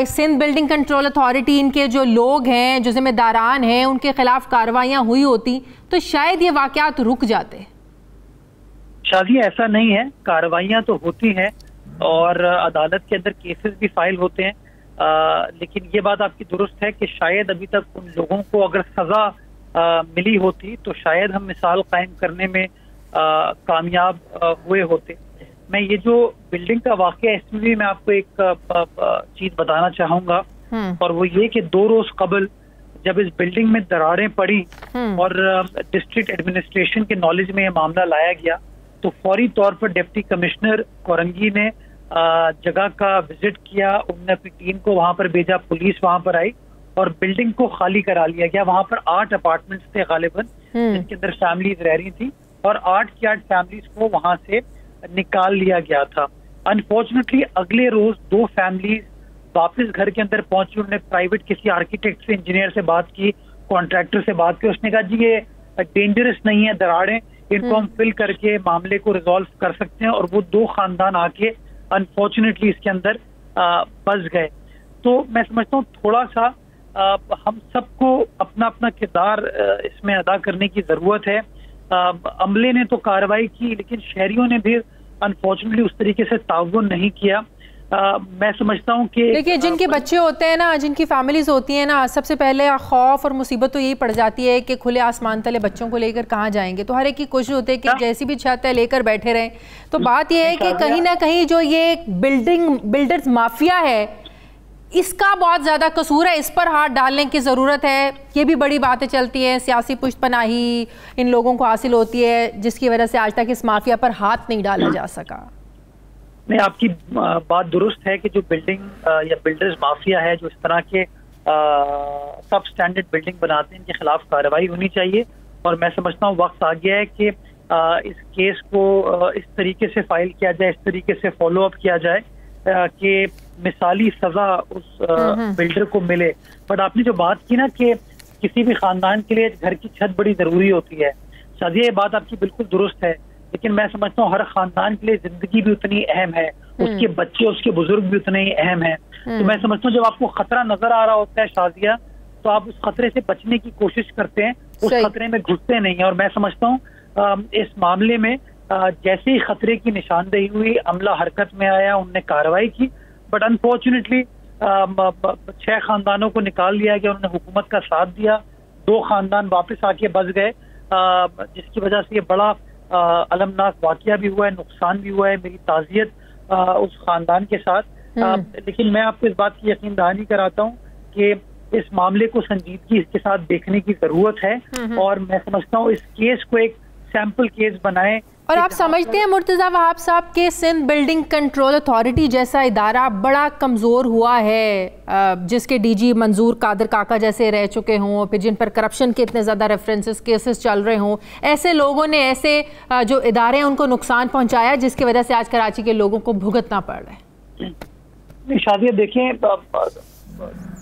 सिंध बिल्डिंग कंट्रोल अथॉरिटी, इनके जो लोग हैं, जो जिम्मेदारान हैं, उनके खिलाफ कार्रवाइयाँ हुई होती तो शायद ये वाक़यात रुक जाते। शादी ऐसा नहीं है, कार्रवाइयाँ तो होती हैं और अदालत के अंदर केसेस भी फाइल होते हैं, लेकिन ये बात आपकी दुरुस्त है कि शायद अभी तक उन लोगों को अगर सजा मिली होती तो शायद हम मिसाल कायम करने में कामयाब हुए होते। मैं ये जो बिल्डिंग का वाकया, इसमें भी मैं आपको एक चीज बताना चाहूंगा, और वो ये कि 2 रोज कबल जब इस बिल्डिंग में दरारें पड़ी और डिस्ट्रिक्ट एडमिनिस्ट्रेशन के नॉलेज में ये मामला लाया गया, तो फौरी तौर पर डिप्टी कमिश्नर कोरंगी ने जगह का विजिट किया, उन्होंने अपनी टीम को वहां पर भेजा, पुलिस वहां पर आई और बिल्डिंग को खाली करा लिया गया। वहां पर 8 अपार्टमेंट्स थे गालिबन, जिनके अंदर फैमिलीज रह रही थी, और 8 की 8 फैमिलीज को वहां से निकाल लिया गया था। अनफॉर्चुनेटली अगले रोज 2 फैमिलीज वापस घर के अंदर पहुंची। उन्होंने प्राइवेट किसी आर्किटेक्ट से, इंजीनियर से बात की, कॉन्ट्रैक्टर से बात की, उसने कहा जी ये डेंजरस नहीं है दरारें, इनको हम फिल करके मामले को रिजॉल्व कर सकते हैं, और वो 2 खानदान आके अनफॉर्चुनेटली इसके अंदर फंस गए। तो मैं समझता हूँ थोड़ा सा हम सबको अपना अपना किरदार इसमें अदा करने की जरूरत है। अमले ने तो कार्रवाई की, लेकिन शहरियों ने भी अनफॉर्चुनेटली उस तरीके से ताउन नहीं किया। मैं समझता हूँ कि देखिए, जिनके बच्चे होते हैं ना, जिनकी फैमिलीज होती हैं ना, सबसे पहले खौफ और मुसीबत तो यही पड़ जाती है कि खुले आसमान तले बच्चों को लेकर कहाँ जाएंगे। तो हर एक की कोशिश होती है कि जैसी भी छत है लेकर बैठे रहें। तो बात यह है कि कहीं ना कहीं जो ये बिल्डर्स माफिया है, इसका बहुत ज़्यादा कसूर है, इस पर हाथ डालने की ज़रूरत है। ये भी बड़ी बातें चलती हैं, सियासी पुष्टपनाही इन लोगों को हासिल होती है, जिसकी वजह से आज तक इस माफिया पर हाथ नहीं डाला जा सका। नहीं, आपकी बात दुरुस्त है कि जो बिल्डिंग या बिल्डर्स माफिया है, जो इस तरह के सब स्टैंडर्ड बिल्डिंग बनाते हैं, इनके खिलाफ कार्रवाई होनी चाहिए। और मैं समझता हूँ वक्त आ गया है कि इस केस को इस तरीके से फाइल किया जाए, इस तरीके से फॉलो अप किया जाए कि मिसाली सजा उस बिल्डर को मिले। बट आपने जो बात की ना कि किसी भी खानदान के लिए घर की छत बड़ी जरूरी होती है, शायद ये बात आपकी बिल्कुल दुरुस्त है, लेकिन मैं समझता हूँ हर खानदान के लिए जिंदगी भी उतनी अहम है, उसके बच्चे, उसके बुजुर्ग भी उतने ही अहम है। तो मैं समझता हूँ जब आपको खतरा नजर आ रहा होता है शाजिया, तो आप उस खतरे से बचने की कोशिश करते हैं, उस खतरे में घुसते नहीं है। और मैं समझता हूँ इस मामले में जैसे ही खतरे की निशानदेही हुई, अमला हरकत में आया, उनने कार्रवाई की, बट अनफॉर्चुनेटली 6 खानदानों को निकाल लिया गया। उन्होंने हुकूमत का साथ दिया, 2 खानदान वापस आके बस गए, जिसकी वजह से ये बड़ा अलमनाक वाकया भी हुआ है, नुकसान भी हुआ है। मेरी ताज़ियत उस खानदान के साथ। लेकिन मैं आपको इस बात की यकीन दहानी कराता हूँ कि इस मामले को संजीदगी के साथ देखने की जरूरत है, और मैं समझता हूँ इस केस को एक सैंपल केस बनाए। और आप समझते हैं मुर्तज़ा वहाब साहब के सिंध बिल्डिंग कंट्रोल अथॉरिटी जैसा इदारा बड़ा कमज़ोर हुआ है, जिसके डीजी मंजूर कादर काका जैसे रह चुके हों, फिर जिन पर करप्शन के इतने ज़्यादा रेफरेंसेस केसेस चल रहे हों, ऐसे लोगों ने, ऐसे जो इदारे हैं उनको नुकसान पहुंचाया, जिसकी वजह से आज कराची के लोगों को भुगतना पड़ रहा है। शादिया, देखें,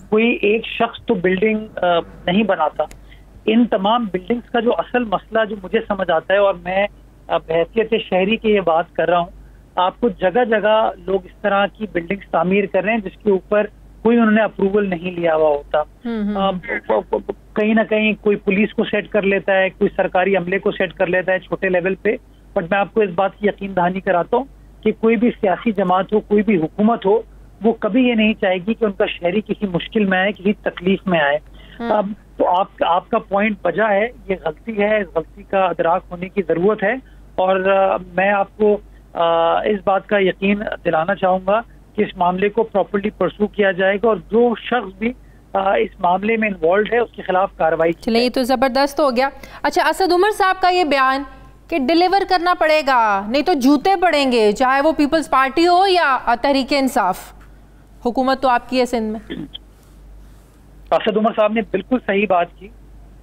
कोई एक शख्स तो बिल्डिंग नहीं बनाता। इन तमाम बिल्डिंग्स का जो असल मसला जो मुझे समझ आता है, और मैं बहैसियत शहरी की ये बात कर रहा हूँ, आपको जगह जगह लोग इस तरह की बिल्डिंग्स तामीर कर रहे हैं जिसके ऊपर कोई उन्होंने अप्रूवल नहीं लिया हुआ होता। कहीं ना कहीं कोई पुलिस को सेट कर लेता है, कोई सरकारी अमले को सेट कर लेता है छोटे लेवल पे। बट मैं आपको इस बात की यकीन दहानी कराता हूँ कि कोई भी सियासी जमात हो, कोई भी हुकूमत हो, वो कभी ये नहीं चाहेगी कि उनका शहरी किसी मुश्किल में आए, किसी तकलीफ में आए। तो आपका पॉइंट वजह है, ये गलती है, इस गलती का अदराक होने की जरूरत है। और मैं आपको इस बात का यकीन दिलाना चाहूंगा कि इस मामले को प्रॉपर्ली परसू किया जाएगा, और जो शख्स भी इस मामले में इन्वॉल्व है उसके खिलाफ कार्रवाई की। चलिए, ये तो जबरदस्त हो गया। अच्छा, असद उमर साहब का ये बयान कि डिलीवर करना पड़ेगा, नहीं तो जूते पड़ेंगे, चाहे वो पीपल्स पार्टी हो या तहरीक इंसाफ, हुकूमत तो आपकी है सिंध में। असद उमर साहब ने बिल्कुल सही बात की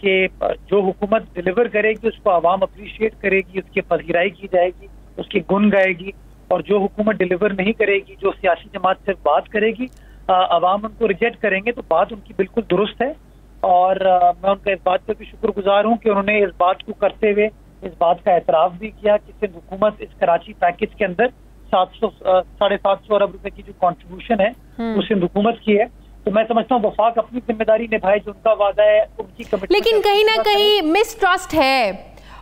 कि जो हुकूमत डिलीवर करेगी उसको आवाम अप्रिशिएट करेगी, उसकी पजीराई की जाएगी, उसकी गुन गाएगी। और जो हुकूमत डिलीवर नहीं करेगी, जो सियासी जमात से बात करेगी, आवाम उनको रिजेक्ट करेंगे। तो बात उनकी बिल्कुल दुरुस्त है, और मैं उनका इस बात पर भी शुक्रगुजार हूँ कि उन्होंने इस बात को करते हुए इस बात का एतराफ़ भी किया कि सिंध हुकूमत इस कराची पैकेज के अंदर 750 अरब रुपए की जो कॉन्ट्रीब्यूशन है वो सिंध हुकूमत की है। तो मैं समझता हूँ वफाक अपनी जिम्मेदारी निभाए, जो उनका वादा है उनकी कमिटमेंट। लेकिन कहीं ना कहीं मिसट्रस्ट है,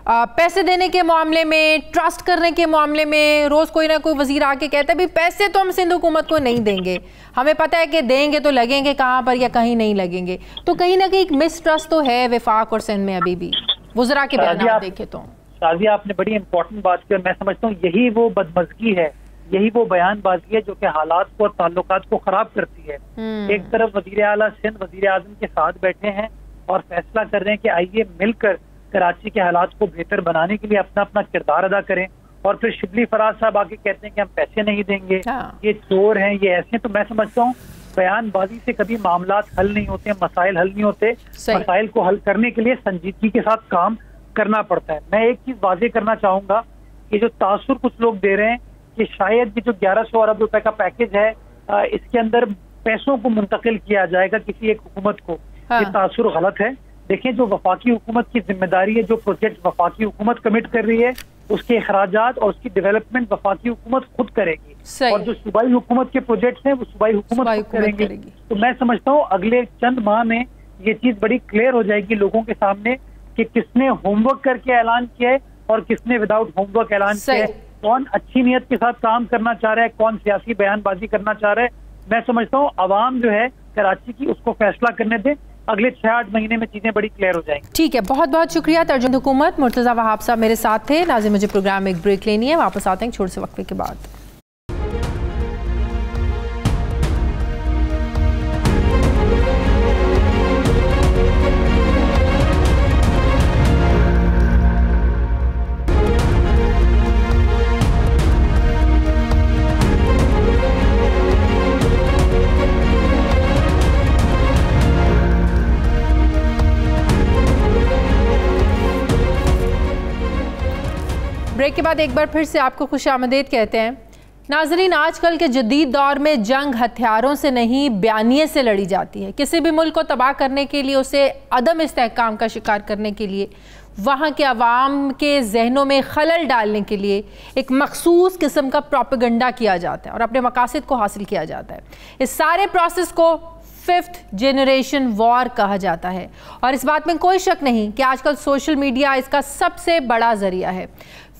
पैसे देने के मामले में, ट्रस्ट करने के मामले में रोज़ कोई ना कोई वजीर आके कहता है भी पैसे तो हम सिंध हुकूमत को नहीं देंगे, हमें पता है कि देंगे तो लगेंगे कहाँ पर या कहीं नहीं लगेंगे। तो कहीं ना कहीं एक मिसट्रस्ट तो है वफाक और सिंध में अभी भी, वज़रा के बयान देखे तो। शाजिया, आपने बड़ी इंपॉर्टेंट बात की और मैं समझता हूँ यही वो बदमज़गी है, यही वो बयानबाजी है जो कि हालात को और ताल्लुकात को खराब करती है। एक तरफ वजीर आला सिंध वजीर आज़म के साथ बैठे हैं और फैसला कर रहे हैं कि आइए मिलकर कराची के हालात को बेहतर बनाने के लिए अपना अपना किरदार अदा करें, और फिर शिबली फराज साहब आके कहते हैं कि हम पैसे नहीं देंगे, ये चोर हैं, ये ऐसे हैं। तो मैं समझता हूँ बयानबाजी से कभी मामलात हल नहीं होते, मसाइल हल नहीं होते। मसाइल को हल करने के लिए संजीदगी के साथ काम करना पड़ता है। मैं एक चीज वाजे करना चाहूंगा कि जो तासुर कुछ लोग दे रहे हैं कि शायद ये जो 1100 अरब रुपए का पैकेज है इसके अंदर पैसों को मुंतकिल किया जाएगा किसी एक हुकूमत को, ये तासुर गलत है। देखें, जो वफाकी हुकूमत की जिम्मेदारी है, जो प्रोजेक्ट वफाकी हुकूमत कमिट कर रही है उसके अखराजात और उसकी डेवलपमेंट वफाकी हुकूमत खुद करेगी, और जो सूबाई हुकूमत के प्रोजेक्ट्स हैं वो सूबाई हुकूमत खुद करेंगी। तो मैं समझता हूँ अगले चंद माह में ये चीज बड़ी क्लियर हो जाएगी लोगों के सामने कि किसने होमवर्क करके ऐलान किया है और किसने विदाउट होमवर्क ऐलान किया है, कौन अच्छी नीयत के साथ काम करना चाह रहा है, कौन सियासी बयानबाजी करना चाह रहा है। मैं समझता हूँ अवाम जो है कराची की उसको फैसला करने दे, अगले 6-8 महीने में चीजें बड़ी क्लियर हो जाएंगी। ठीक है, बहुत बहुत शुक्रिया तर्जुमान हुकूमत मुर्तज़ा वहाब साहब मेरे साथ थे। नाज़रीन, मुझे प्रोग्राम में एक ब्रेक लेनी है, वापस आते हैं छोटे से वक्फे के बाद। ब्रेक के बाद एक बार फिर से आपको खुशामदीद कहते हैं। नाजरीन, आजकल के जदीद दौर में जंग हथियारों से नहीं बयानिए से लड़ी जाती है। किसी भी मुल्क को तबाह करने के लिए, उसे अदम इस्तेहकाम का शिकार करने के लिए, वहाँ के अवाम के जहनों में खलल डालने के लिए एक मखसूस किस्म का प्रोपेगेंडा किया जाता है और अपने मकासद को हासिल किया जाता है। इस सारे प्रोसेस को 5th जनरेशन वॉर कहा जाता है और इस बात में कोई शक नहीं कि आजकल सोशल मीडिया इसका सबसे बड़ा जरिया है।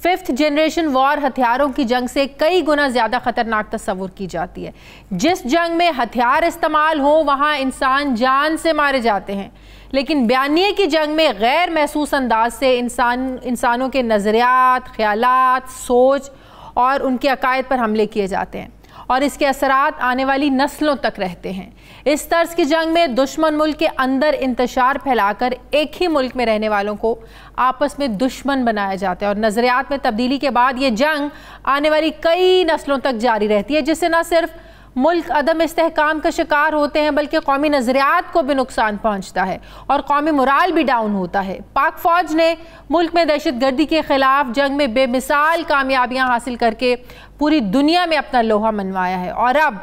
5th जनरेशन वॉर हथियारों की जंग से कई गुना ज़्यादा ख़तरनाक तस्वुर की जाती है। जिस जंग में हथियार इस्तेमाल हो वहाँ इंसान जान से मारे जाते हैं, लेकिन बयानिए की जंग में गैर महसूस अंदाज से इंसानों के नज़रियात, ख्यालात, सोच और उनके अकायद पर हमले किए जाते हैं और इसके असरात आने वाली नस्लों तक रहते हैं। इस तर्ज की जंग में दुश्मन मुल्क के अंदर इंतशार फैलाकर एक ही मुल्क में रहने वालों को आपस में दुश्मन बनाया जाता है और नज़रियात में तब्दीली के बाद ये जंग आने वाली कई नस्लों तक जारी रहती है, जिससे न सिर्फ मुल्क अदम इस्तेहकाम का शिकार होते हैं बल्कि कौमी नज़रियात को भी नुकसान पहुंचता है और कौमी मोराल भी डाउन होता है। पाक फ़ौज ने मुल्क में दहशतगर्दी के ख़िलाफ़ जंग में बेमिसाल कामयाबियां हासिल करके पूरी दुनिया में अपना लोहा मनवाया है और अब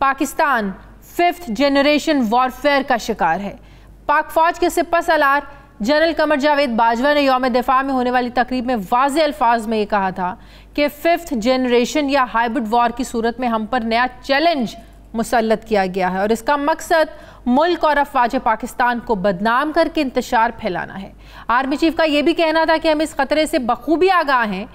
पाकिस्तान 5th जनरेशन वॉरफेयर का शिकार है। पाक फ़ौज के सिपह सलार जनरल कमर जावेद बाजवा ने यौम दिफा में होने वाली तकरीब में वाज़े अल्फाज में ये कहा था कि 5th जनरेशन या हाइब्रिड वॉर की सूरत में हम पर नया चैलेंज मुसल्लत किया गया है और इसका मकसद मुल्क और अफवाज पाकिस्तान को बदनाम करके इंतशार फैलाना है। आर्मी चीफ का यह भी कहना था कि हम इस खतरे से बखूबी आगाह हैं,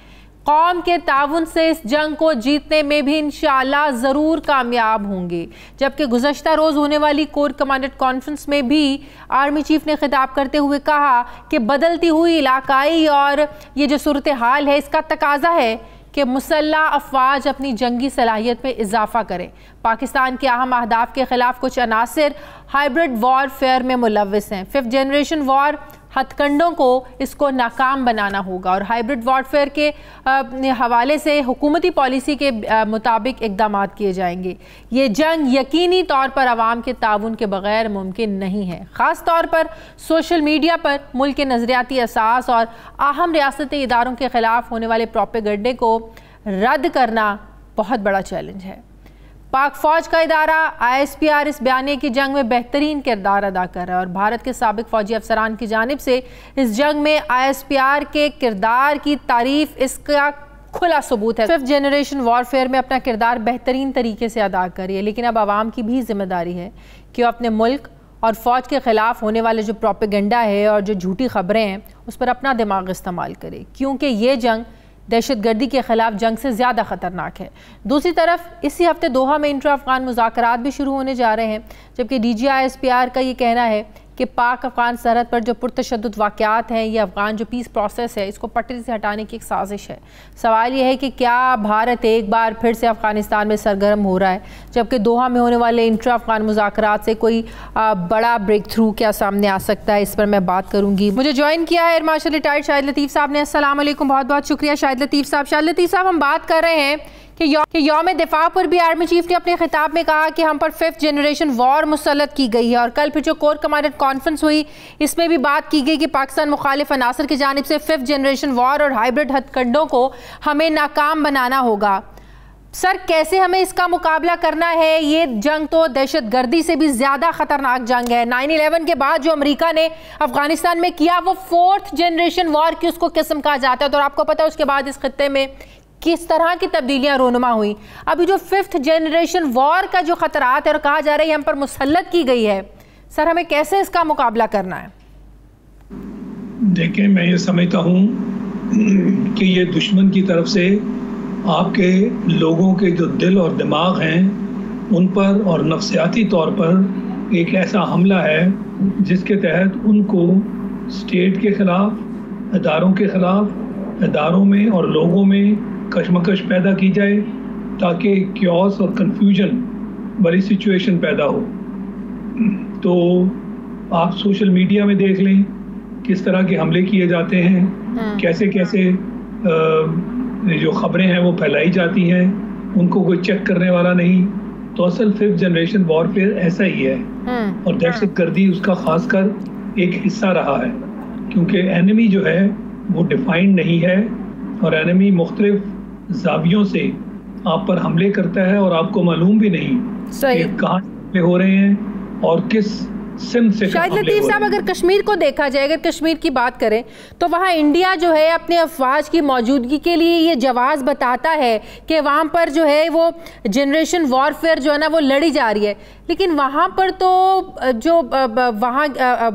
कौम के ताउन से इस जंग को जीतने में भी इंशाअल्लाह ज़रूर कामयाब होंगे। जबकि गुज़श्ता रोज़ होने वाली कोर कमांडेंट कॉन्फ्रेंस में भी आर्मी चीफ ने खिताब करते हुए कहा कि बदलती हुई इलाकाई और ये जो सूरत हाल है इसका तकाजा है कि मुसल्लह अफवाज अपनी जंगी सलाहियत में इजाफा करें। पाकिस्तान के अहम अहदाफ के ख़िलाफ़ कुछ अनासिर हाइब्रिड वॉरफेयर में मुलव्वस हैं। 5th जनरेशन वॉर हथकंडों को इसको नाकाम बनाना होगा और हाइब्रिड वॉरफेयर के हवाले से हुकूमती पॉलिसी के मुताबिक इक़दाम किए जाएंगे। ये जंग यकीनी तौर पर आवाम के ताउन के बग़ैर मुमकिन नहीं है। ख़ास तौर पर सोशल मीडिया पर मुल्क के नज़रियाती असास और अहम रियासती इदारों के ख़िलाफ़ होने वाले प्रोपेगेंडे को रद्द करना बहुत बड़ा चैलेंज है। पाक फ़ौज का इदारा ISPR इस बयाने की जंग में बेहतरीन किरदार अदा कर रहा है और भारत के साबिक फ़ौजी अफसरान की जानिब से इस जंग में ISPR के किरदार की तारीफ इसका खुला सबूत है। 5th जनरेशन वॉरफेयर में अपना किरदार बेहतरीन तरीके से अदा करिए, लेकिन अब आवाम की भी जिम्मेदारी है कि वो अपने मुल्क और फ़ौज के ख़िलाफ़ होने वाले जो प्रोपेगेंडा है और जो झूठी ख़बरें हैं उस पर अपना दिमाग इस्तेमाल करे, क्योंकि ये जंग दहशतगर्दी के ख़िलाफ़ जंग से ज़्यादा ख़तरनाक है। दूसरी तरफ इसी हफ्ते दोहा में इंटर अफ़गान मुज़ाकरात भी शुरू होने जा रहे हैं, जबकि DGISPR का ये कहना है कि पाक अफ़गान सरहद पर जो पुरतशद्दुद वाक़यात हैं, ये अफ़गान जो पीस प्रोसेस है इसको पटरी से हटाने की एक साजिश है। सवाल ये है कि क्या भारत एक बार फिर से अफ़गानिस्तान में सरगर्म हो रहा है, जबकि दोहा में होने वाले इंटर अफ़गान मुज़ाकरात से कोई बड़ा ब्रेक थ्रू क्या सामने आ सकता है, इस पर मैं बात करूँगी। मुझे ज्वाइन किया है एयर मार्शल रिटायर्ड शाहिद लतीफ़ साहब ने। अस्सलाम वालेकुम, बहुत बहुत शुक्रिया शाहिद लतीफ़ साहब। शाहिद लतीफ़ साहब, हम बात कर रहे हैं कि यौम दिफा पर भी आर्मी चीफ ने अपने खिताब में कहा कि हम पर 5th जनरेशन वॉर मुसल्लत की गई है, और कल फिर जो कोर कमांडेंट कॉन्फ्रेंस हुई इसमें भी बात की गई कि पाकिस्तान मुखालिफ अनासर की जानिब से 5th जनरेशन वॉर और हाइब्रिड हथकंडों को हमें नाकाम बनाना होगा। सर, कैसे हमें इसका मुकाबला करना है? ये जंग तो दहशतगर्दी से भी ज़्यादा ख़तरनाक जंग है। 9/11 के बाद जो अमेरिका ने अफ़गानिस्तान में किया वो 4th जनरेशन वॉर की उसको किस्म कहा जाता है, तो आपको पता है उसके बाद इस खत्ते में किस तरह की तब्दीलियां रोनुमा हुई। अभी जो 5th जनरेशन वॉर का जो खतरात है और कहा जा रहा है हम पर मुसल्लत की गई है, सर हमें कैसे इसका मुकाबला करना है? देखें, मैं ये समझता हूँ कि ये दुश्मन की तरफ से आपके लोगों के जो दिल और दिमाग हैं उन पर और नफ्सियाती तौर पर एक ऐसा हमला है जिसके तहत उनको स्टेट के ख़िलाफ़, इदारों के ख़िलाफ़, इदारों में और लोगों में कशमकश पैदा की जाए ताकि क्योस और कन्फ्यूजन वाली सिचुएशन पैदा हो। तो आप सोशल मीडिया में देख लें किस तरह के हमले किए जाते हैं, कैसे कैसे जो खबरें हैं वो फैलाई जाती हैं, उनको कोई चेक करने वाला नहीं। तो असल 5th जनरेशन वॉरफेयर ऐसा ही है, और दहशतगर्दी उसका खासकर एक हिस्सा रहा है, क्योंकि एनिमी जो है वो डिफाइंड नहीं है और एनिमी मुख्तलिफ ज़ावियों से आप पर हमले करता है और आपको मालूम भी नहीं कि कहाँ हमले हो रहे हैं और किस सिमत से। शाहिद लतीफ़ साहब, अगर कश्मीर को देखा जाए, अगर कश्मीर की बात करें तो वहाँ इंडिया जो है अपने अफवाज की मौजूदगी के लिए ये जवाज़ बताता है कि वहाँ पर जो है वो जनरेशन वॉरफेयर जो है ना वो लड़ी जा रही है, लेकिन वहाँ पर तो जो वहाँ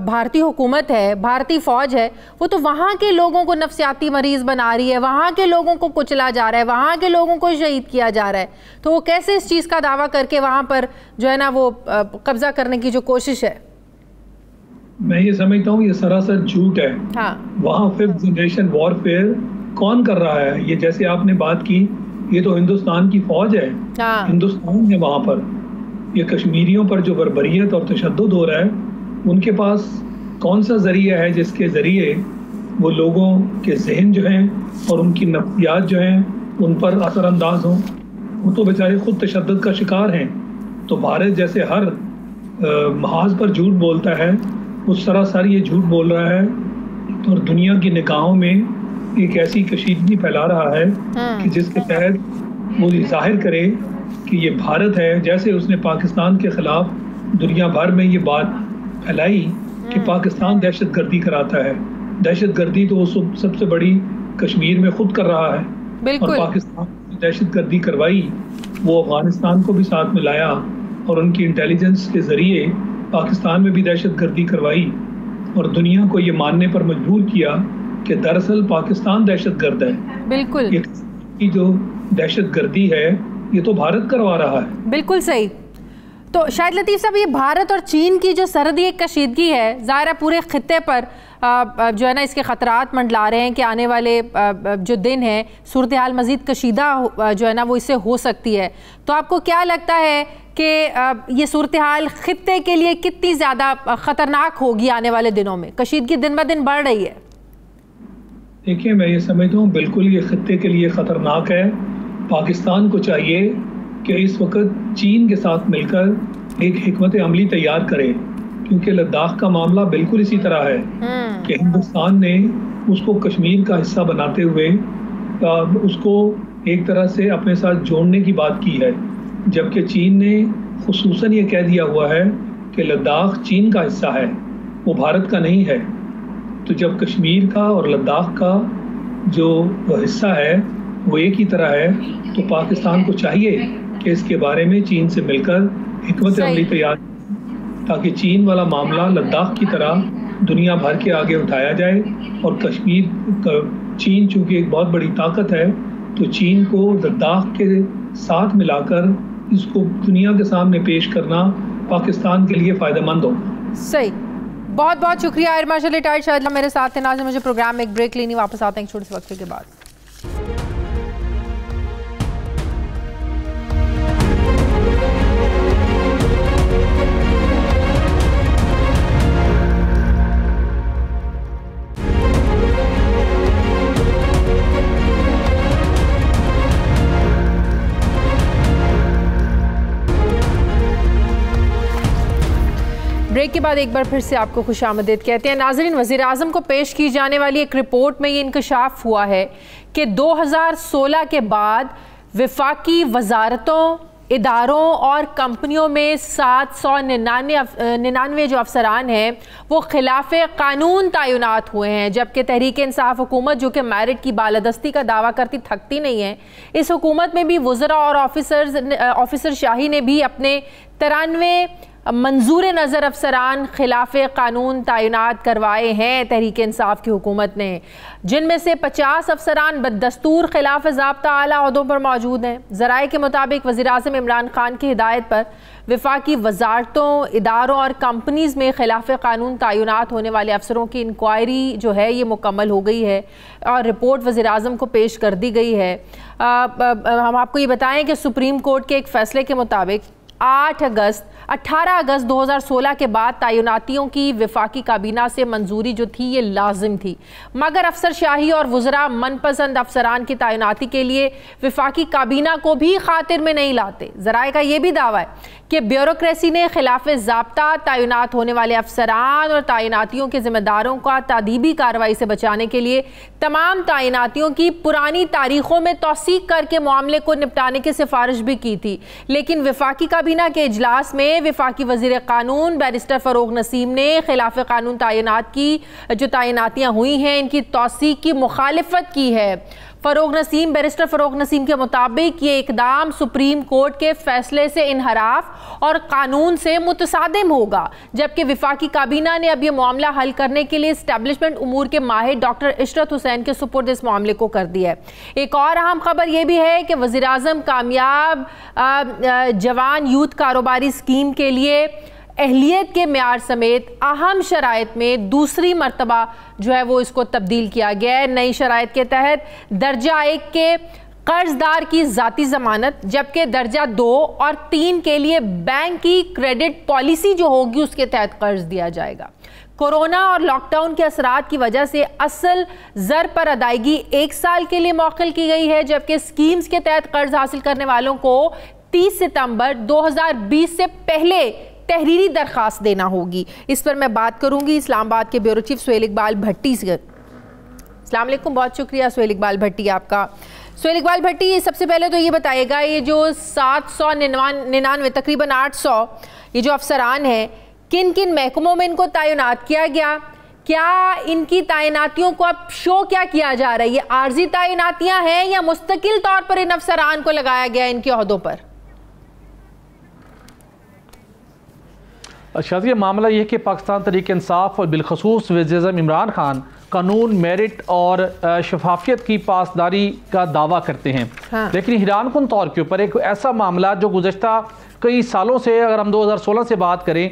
भारतीय हुकूमत है, भारतीय फ़ौज है, वो तो वहाँ के लोगों को नफ्सियाती मरीज़ बना रही है, वहाँ के लोगों को कुचला जा रहा है, वहाँ के लोगों को शहीद किया जा रहा है। तो वो कैसे इस चीज़ का दावा करके वहाँ पर जो है ना वो कब्ज़ा करने की जो कोशिश है? मैं ये समझता हूँ ये सरासर झूठ है। हाँ। वहाँ 5th जनरेशन वॉरफेयर कौन कर रहा है? ये जैसे आपने बात की, ये तो हिंदुस्तान की फौज है। हाँ। हिंदुस्तान है वहाँ पर। ये कश्मीरियों पर जो बर्बरियत और तशद्दुद हो रहा है, उनके पास कौन सा जरिया है जिसके ज़रिए वो लोगों के जहन जो हैं और उनकी नफ्सियात जो हैं उन पर असरअंदाज हों? वो तो बेचारे खुद तशद्दुद का शिकार हैं। तो भारत जैसे हर महाज पर झूठ बोलता है, उस सरासर ये झूठ बोल रहा है और दुनिया की निगाहों में एक ऐसी कशीदगी फैला रहा है कि जिसके तहत वो जाहिर करे कि ये भारत है। जैसे उसने पाकिस्तान के ख़िलाफ़ दुनिया भर में ये बात फैलाई कि पाकिस्तान दहशतगर्दी कराता है। दहशतगर्दी तो वो सबसे बड़ी कश्मीर में खुद कर रहा है, और पाकिस्तान ने दहशतगर्दी करवाई, वो अफ़गानिस्तान को भी साथ में लाया और उनकी इंटेलिजेंस के ज़रिए पाकिस्तान में भी दहशतगर्दी करवाई और दुनिया को ये मानने पर मजबूर किया कि दरअसल पाकिस्तान दहशतगर्द है। बिल्कुल। ये जो दहशतगर्दी है ये तो भारत करवा रहा है। बिल्कुल सही। तो शाहिद लतीफ़ साहब, ये भारत और चीन की जो सरहदी कशीदगी है, ज़ाहिर है पूरे खित्ते पर जो है ना इसके ख़तरात मंडला रहे हैं कि आने वाले जो दिन हैं सूरत हाल मज़ीद कशीदा जो है ना वो इससे हो सकती है। तो आपको क्या लगता है कि ये सूरत हाल खित्ते के लिए कितनी ज़्यादा ख़तरनाक होगी आने वाले दिनों में? कशीदगी दिन ब दिन बढ़ रही है। देखिए, मैं ये समझता हूँ बिल्कुल ये खित्ते के लिए ख़तरनाक है। पाकिस्तान को चाहिए कि इस वक्त चीन के साथ मिलकर एक हिकमत अमली तैयार करे, क्योंकि लद्दाख का मामला बिल्कुल इसी तरह है कि हिंदुस्तान ने उसको कश्मीर का हिस्सा बनाते हुए उसको एक तरह से अपने साथ जोड़ने की बात की है, जबकि चीन ने खुसूसन ये कह दिया हुआ है कि लद्दाख चीन का हिस्सा है, वो भारत का नहीं है। तो जब कश्मीर का और लद्दाख का जो हिस्सा है वो एक ही तरह है, तो पाकिस्तान को चाहिए कि इसके बारे में चीन से मिलकर हिकमत अमली तैयार ताकि चीन वाला मामला लद्दाख की तरह दुनिया भर के आगे उठाया जाए। और चीन चूँकि एक बहुत बड़ी ताकत है, तो चीन को लद्दाख के साथ मिलाकर इसको दुनिया के सामने पेश करना पाकिस्तान के लिए फ़ायदेमंद होगा। सही, बहुत बहुत शुक्रिया एयर मार्शल रिटायर्ड शाहिद अदला मेरे साथ थे। नाज़रीन, मुझे प्रोग्राम में एक ब्रेक लेनी, वापस आते हैं एक छोटे से वक्फे के बाद। ब्रेक के बाद एक बार फिर से आपको खुशामदीद कहते हैं। नाज़रीन, वज़ीर-ए-आज़म को पेश की जाने वाली एक रिपोर्ट में ये इंकशाफ हुआ है कि 2016 के बाद वफाकी वजारतों, इदारों और कंपनियों में 799 जो अफसरान हैं वो खिलाफ कानून तैनात हुए हैं, जबकि तहरीक इंसाफ हुकूमत जो कि मेरिट की बालादस्ती का दावा करती थकती नहीं है, इस हुकूमत में भी वज़रा और ऑफिसर शाही ने भी अपने 93 मंजूर नज़र अफसरान खिलाफ कानून तैनात करवाए हैं तहरीक इंसाफ की हुकूमत ने, जिनमें से 50 अफसरान बदस्तूर खिलाफ ज़ाब्ता आला ओहदों पर मौजूद हैं। ज़राए के मुताबिक वज़ीर-ए-आज़म इमरान खान की हिदायत पर वफाकी वजारतों, इदारों और कंपनीज़ में खिलाफ कानून तैनात होने वाले अफसरों की इंक्वायरी जो है ये मुकम्मल हो गई है और रिपोर्ट वज़ीर-ए-आज़म को पेश कर दी गई है। हम आपको ये बताएं कि सुप्रीम कोर्ट के एक फ़ैसले के मुताबिक 18 अगस्त 2016 के बाद तैनातियों की वफाकी काबीना से मंजूरी जो थी ये लाजिम थी, मगर अफसर शाही और वज़रा मनपसंद अफसरान की तैनाती के लिए वफाकी काबीना को भी खातिर में नहीं लाते। ज़राए का ये भी दावा है कि ब्यूरोक्रेसी ने खिलाफ ज़ाब्ता तैनात होने वाले अफसरान और तैनातियों के ज़िम्मेदारों का तादीबी कार्रवाई से बचाने के लिए तमाम तैनातियों की पुरानी तारीखों में तौसीक करके मामले को निपटाने की सिफारिश भी की थी, लेकिन वफाकी काबीना के इजलास में वफाकी वज़ीर कानून बैरिस्टर फ़रोग़ नसीम ने खिलाफ कानून तैनात की जो तैनातियाँ हुई हैं इनकी तौसीक की मुखालिफत की है। बैरिस्टर फ़रोग़ नसीम के मुताबिक ये इकदाम सुप्रीम कोर्ट के फैसले से इनहराफ और कानून से मुतसादिम होगा, जबकि वफाकी काबीना ने अब ये मामला हल करने के लिए इस्टेब्लिशमेंट उमूर के माहिर डॉक्टर इशरत हुसैन के सुपुर्द इस मामले को कर दिया है। एक और अहम खबर यह भी है कि वज़ीर-ए-आज़म कामयाब जवान यूथ कारोबारी स्कीम के लिए अहलियत के म्यार समेत अहम शराइत में दूसरी मरतबा जो है वो इसको तब्दील किया गया है। नई शराइत के तहत दर्जा 1 के कर्जदार की ज़ाती ज़मानत, जबकि दर्जा 2 और 3 के लिए बैंक की क्रेडिट पॉलिसी जो होगी उसके तहत कर्ज दिया जाएगा। कोरोना और लॉकडाउन के असरात की वजह से असल ज़र पर अदायगी 1 साल के लिए मौखिल की गई है, जबकि स्कीम्स के तहत कर्ज हासिल करने वालों को 30 सितंबर 2020 से पहले तहरीरी दरखास्त देना होगी। इस पर मैं बात करूंगी इस्लामाबाद के ब्यूरो चीफ सुहेल इकबाल भट्टी से। अस्सलाम वालेकुम, बहुत शुक्रिया सुहेल इकबाल भट्टी आपका। सुहेल इकबाल भट्टी, सबसे पहले तो ये बताइएगा ये जो 799 तकरीबन 800 ये जो अफसरान हैं, किन किन महकमों में इनको तैनात किया गया, क्या इनकी तैनातियों को अब शो क्या किया जा रहा है, ये आर्जी तैनातियां हैं या मुस्तकिल तौर पर इन अफसरान को लगाया गया इनके ओहदों पर? शाज़िया, मामला यह कि पाकिस्तान तहरीक इंसाफ और बिलखसूस वज़ीर-ए-आज़म इमरान खान कानून, मेरिट और शफाफियत की पासदारी का दावा करते हैं। हाँ। लेकिन हैरानकुन तौर के ऊपर एक ऐसा मामला जो गुज़श्ता कई सालों से, अगर हम 2016 से बात करें,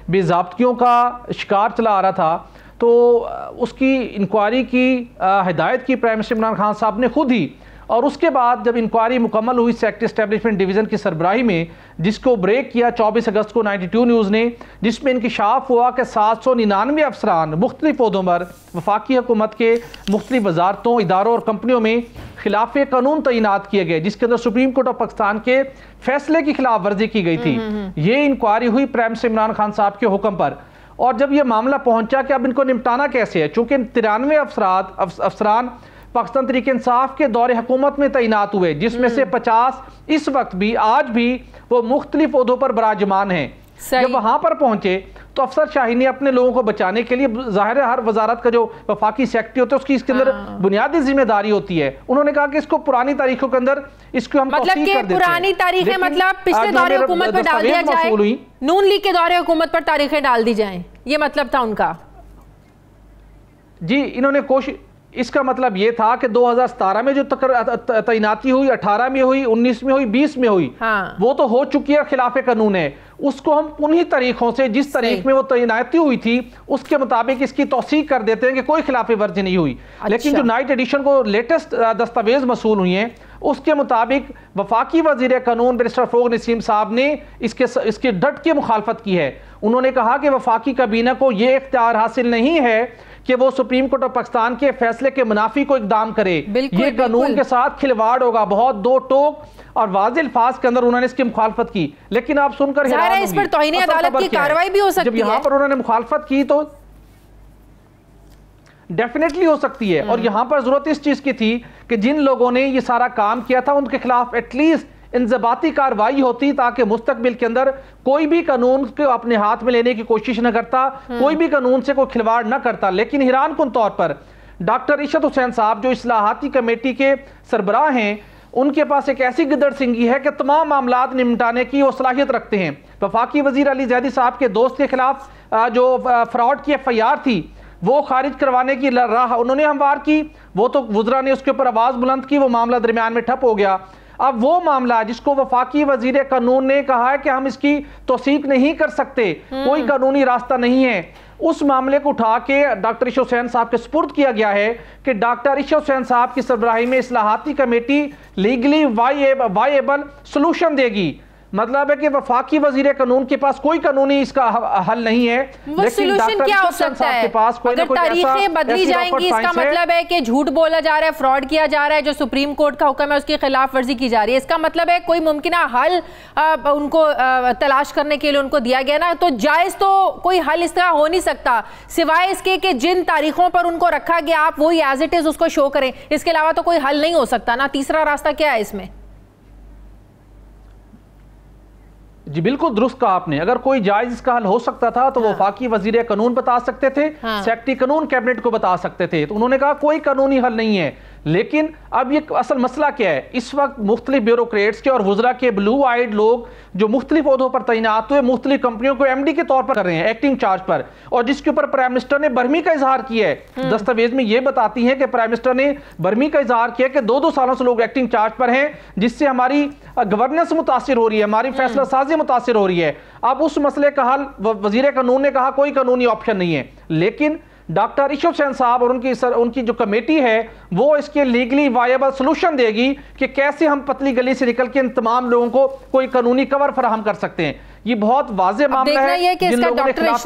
बेज़ाब्तियों का शिकार चला आ रहा था, तो उसकी इंक्वायरी की हिदायत की प्राइम मिनिस्टर इमरान खान साहब ने खुद ही, और उसके बाद जब इंक्वायरी मुकम्मल हुई सेक्रेटरी एस्टेब्लिशमेंट डिवीज़न की सरबराही में, जिसको ब्रेक किया 24 अगस्त को 92 न्यूज़ ने, जिसमें इंकशाफ हुआ कि 799 अफसरान मुख्तलिफ ओहदों पर वफाकी हुकूमत के मुख्तलिफ वजारतों, इदारों और कंपनियों में खिलाफ कानून तैनात किए गए, जिसके अंदर सुप्रीम कोर्ट ऑफ पाकिस्तान के फैसले की खिलाफ वर्जी की गई थी। ये इंक्वायरी हुई प्राइम मिनिस्टर इमरान खान साहब के हुक्म पर, और जब यह मामला पहुंचा कि अब इनको निपटाना कैसे है, चूंकि 93 अफसरान पाकिस्तान तहरीक इंसाफ के दौरे हुकूमत में तैनात हुए, जिसमें से 50 इस वक्त भी, आज भी वो मुख्तलिफ ओहदों पर बराजमान हैं। जब वहां पर पहुंचे तो अफसर शाही ने अपने लोगों को बचाने के लिए, जाहिर है हर वजारत का जो वफाकी सेक्रेटरी होता है उसकी इसके अंदर बुनियादी जिम्मेदारी होती है, उन्होंने कहा कि इसको पुरानी तारीखों के अंदर इसको हम मतलब कि पुरानी तारीखें मतलब पिछले दौरे हुकूमत पर डाल दिया जाए, नून लीग के दौरे हुकूमत पर तारीखें डाल दी जाएं, ये मतलब था उनका। जी, इन्होंने कोशिश, इसका मतलब ये था कि 2017 में जो तैनाती हुई, 18 में हुई, 19 में हुई, 20 में हुई, वो तो हो चुकी है, खिलाफ कानून है, उसको हम उन्हीं तरीकों से जिस तारीख में वो तैनाती हुई थी उसके मुताबिक इसकी तौसीक कर देते हैं कि कोई खिलाफ वर्जी नहीं हुई। लेकिन जो नाइट एडिशन को लेटेस्ट दस्तावेज मसूल हुई हैं उसके मुताबिक वफाकी वजीर कानून बैरिस्टर फरोग नसीम साहब ने इसके डट के मुखालफत की है। उन्होंने कहा कि वफाकी काबीना को यह इख्तियार हासिल नहीं है कि वो सुप्रीम कोर्ट ऑफ पाकिस्तान के फैसले के मुनाफी को इकदाम करे, ये कानून के साथ खिलवाड़ होगा। बहुत दो टोक और वाज़ेह अल्फाज के अंदर उन्होंने इसकी मुखालफत की, लेकिन आप सुनकर इस पर तौहीन अदालत की कार्रवाई भी हो सकती है। जब यहाँ पर उन्होंने मुखालफत की तो डेफिनेटली हो सकती है, और यहाँ पर जरूरत इस चीज की थी कि जिन लोगों ने ये सारा काम किया था उनके खिलाफ एटलीस्ट इंजबाती कार्रवाई होती, ताकि मुस्तकबिल के अंदर कोई भी कानून को अपने हाथ में लेने की कोशिश न करता, कोई भी कानून से कोई खिलवाड़ न करता। लेकिन हैरान कुन तौर पर डॉक्टर इशरत हुसैन साहब जो इस्लाहाती कमेटी के सरबराह हैं, उनके पास एक ऐसी गिदड़ सिंगी है कि तमाम मामलात निपटाने की वो सलाहियत रखते हैं। वफाकी वजीर अली जैदी साहब के दोस्त के खिलाफ जो फ्रॉड की FIR थी वो खारिज करवाने की राह उन्होंने हमवार की, वो तो वुज़रा ने उसके ऊपर आवाज बुलंद की, वो मामला दरमियान में ठप हो गया। अब वो मामला जिसको वफाकी वजीर कानून ने कहा है कि हम इसकी तौसीक नहीं कर सकते, कोई कानूनी रास्ता नहीं है, उस मामले को उठा के डॉक्टर इशरत हुसैन साहब के सुपुर्द किया गया है कि डॉक्टर इशरत हुसैन साहब की सरबराही में इस्लाहाती कमेटी लीगली वायेबल सोल्यूशन देगी। मतलब है कि वफाकी वजीर कानून के पास कोई कानूनी इसका हल नहीं है, लेकिन डॉक्टर क्या हो सकता है? अगर तारीखें बदली जाएंगी इसका मतलब है कि झूठ बोला जा रहा है, फ्रॉड किया जा रहा है, जो सुप्रीम कोर्ट का हुक्म है उसकी खिलाफ वर्जी की जा रही है, इसका मतलब है कोई मुमकिना हल उनको तलाश करने के लिए उनको दिया गया ना, तो जायज तो कोई हल इस तरह हो नहीं सकता सिवाय इसके कि जिन तारीखों पर उनको रखा गया आप वही एज इट इज उसको शो करें, इसके अलावा तो कोई हल नहीं हो सकता ना। तीसरा रास्ता क्या है इसमें? जी बिल्कुल दुरुस्त कहा आपने, अगर कोई जायज इसका हल हो सकता था तो वो वफाकी वजीर कानून बता सकते थे, सेक्रेटरी कानून कैबिनेट को बता सकते थे, तो उन्होंने कहा कोई कानूनी हल नहीं है। लेकिन अब ये असल मसला क्या है, इस वक्त मुख्तलिफ ब्यूरोक्रेट्स के और वुज़रा के ब्लू आइड लोग जो मुख्तलिफ ओहदों पर तैनात हुए मुख्तलिफ कंपनियों को MD के तौर पर कर रहे हैं, एक्टिंग चार्ज पर, और जिसके ऊपर प्राइम मिनिस्टर ने बरहमी का इजहार किया है। दस्तावेज में ये बताती है कि प्राइम मिनिस्टर ने बरहमी का इजहार किया कि 2-2 सालों से लोग एक्टिंग चार्ज पर हैं, जिससे हमारी गवर्नेंस मुतासिर हो रही है, हमारी फैसला साजी मुतासिर हो रही है। अब उस मसले का हल वजीर कानून ने कहा कोई कानूनी ऑप्शन नहीं है, लेकिन डॉक्टर इशरत हुसैन साहब और उनकी जो कमेटी है वो इसके लीगली वायबल सोल्यूशन देगी कि कैसे हम पतली गली से निकल के इन तमाम लोगों को कोई कानूनी कवर फराहम कर सकते हैं। ये बहुत वाज़ेह मामला है कि जिन लोगों ने खिलाफ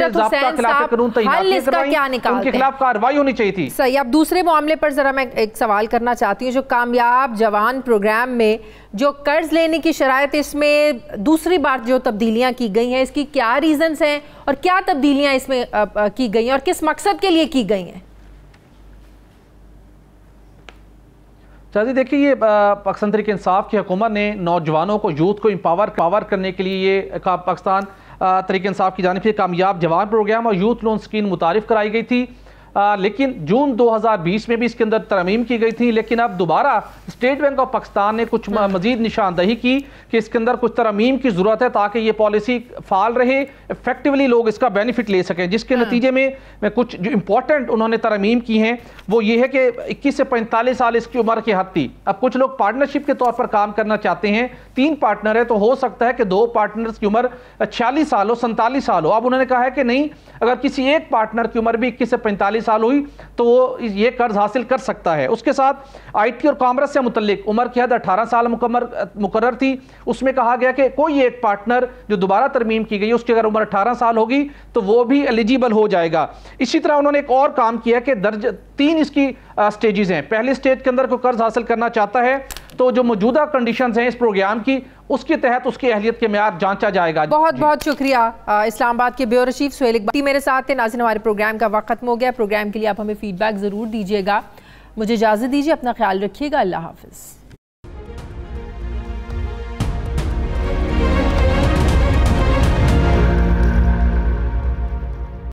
कानून उनके खिलाफ कार्रवाई होनी चाहिए थी। सही। अब दूसरे मामले पर जरा मैं एक सवाल करना चाहती हूँ, जो कामयाब जवान प्रोग्राम में जो कर्ज लेने की शराइत, इसमें दूसरी बार जो तब्दीलियां की गई हैं, इसकी क्या रीजंस हैं और क्या तब्दीलियां इसमें की गई हैं और किस मकसद के लिए की गई हैं? चाची देखिए, ये पाकिस्तान तहरीक इंसाफ की हुकूमत ने नौजवानों को, यूथ को पावर करने के लिए ये पाकिस्तान तहरीक इंसाफ की जानिब से कामयाब जवान प्रोग्राम और यूथ लोन स्कीम मुतारिफ कराई गई थी। लेकिन जून 2020 में भी इसके अंदर तरमीम की गई थी, लेकिन अब दोबारा स्टेट बैंक ऑफ पाकिस्तान ने कुछ मजीद निशानदही की कि इसके अंदर कुछ तरमीम की ज़रूरत है ताकि ये पॉलिसी फाल रहे, इफेक्टिवली लोग इसका बेनिफिट ले सकें, जिसके नतीजे में कुछ जो इंपॉर्टेंट उन्होंने तरमीम की हैं वो ये है कि 21 से 45 साल इसकी उम्र की हद थी। अब कुछ लोग पार्टनरशिप के तौर पर काम करना चाहते हैं, 3 पार्टनर है तो हो सकता है कि 2 पार्टनर्स की उम्र 46 साल हो, 47 साल हो। अब उन्होंने कहा है कि नहीं, अगर किसी एक पार्टनर की उम्र भी 21 से 45 साल हुई तो वो ये कर्ज हासिल कर सकता है। उसके साथ IT और कॉमर्स से मुतल्लिक उम्र की हद 18 साल मुकर्रर थी, उसमें कहा गया कि कोई एक पार्टनर जो दोबारा तरमीम की गई उसकी अगर उम्र 18 साल होगी तो वो भी एलिजिबल हो जाएगा। इसी तरह उन्होंने एक और काम किया कि 3 इसकी स्टेजेस हैं। पहले स्टेज के अंदर कोई कर्ज हासिल करना चाहता है तो जो मौजूदा कंडीशंस हैं इस प्रोग्राम की, उसके तहत उसकी अहलियत के मेयाद जांचा जाएगा। बहुत बहुत शुक्रिया। इस्लामाबाद के ब्यूरो चीफ सुहेल इकबाल मेरे साथ थे। नाज़रीन, हमारे प्रोग्राम का वक्त खत्म हो गया। प्रोग्राम के लिए आप हमें फीडबैक ज़रूर दीजिएगा। मुझे इजाज़त दीजिए, अपना ख्याल रखिएगा। अल्लाह हाफ़िज़।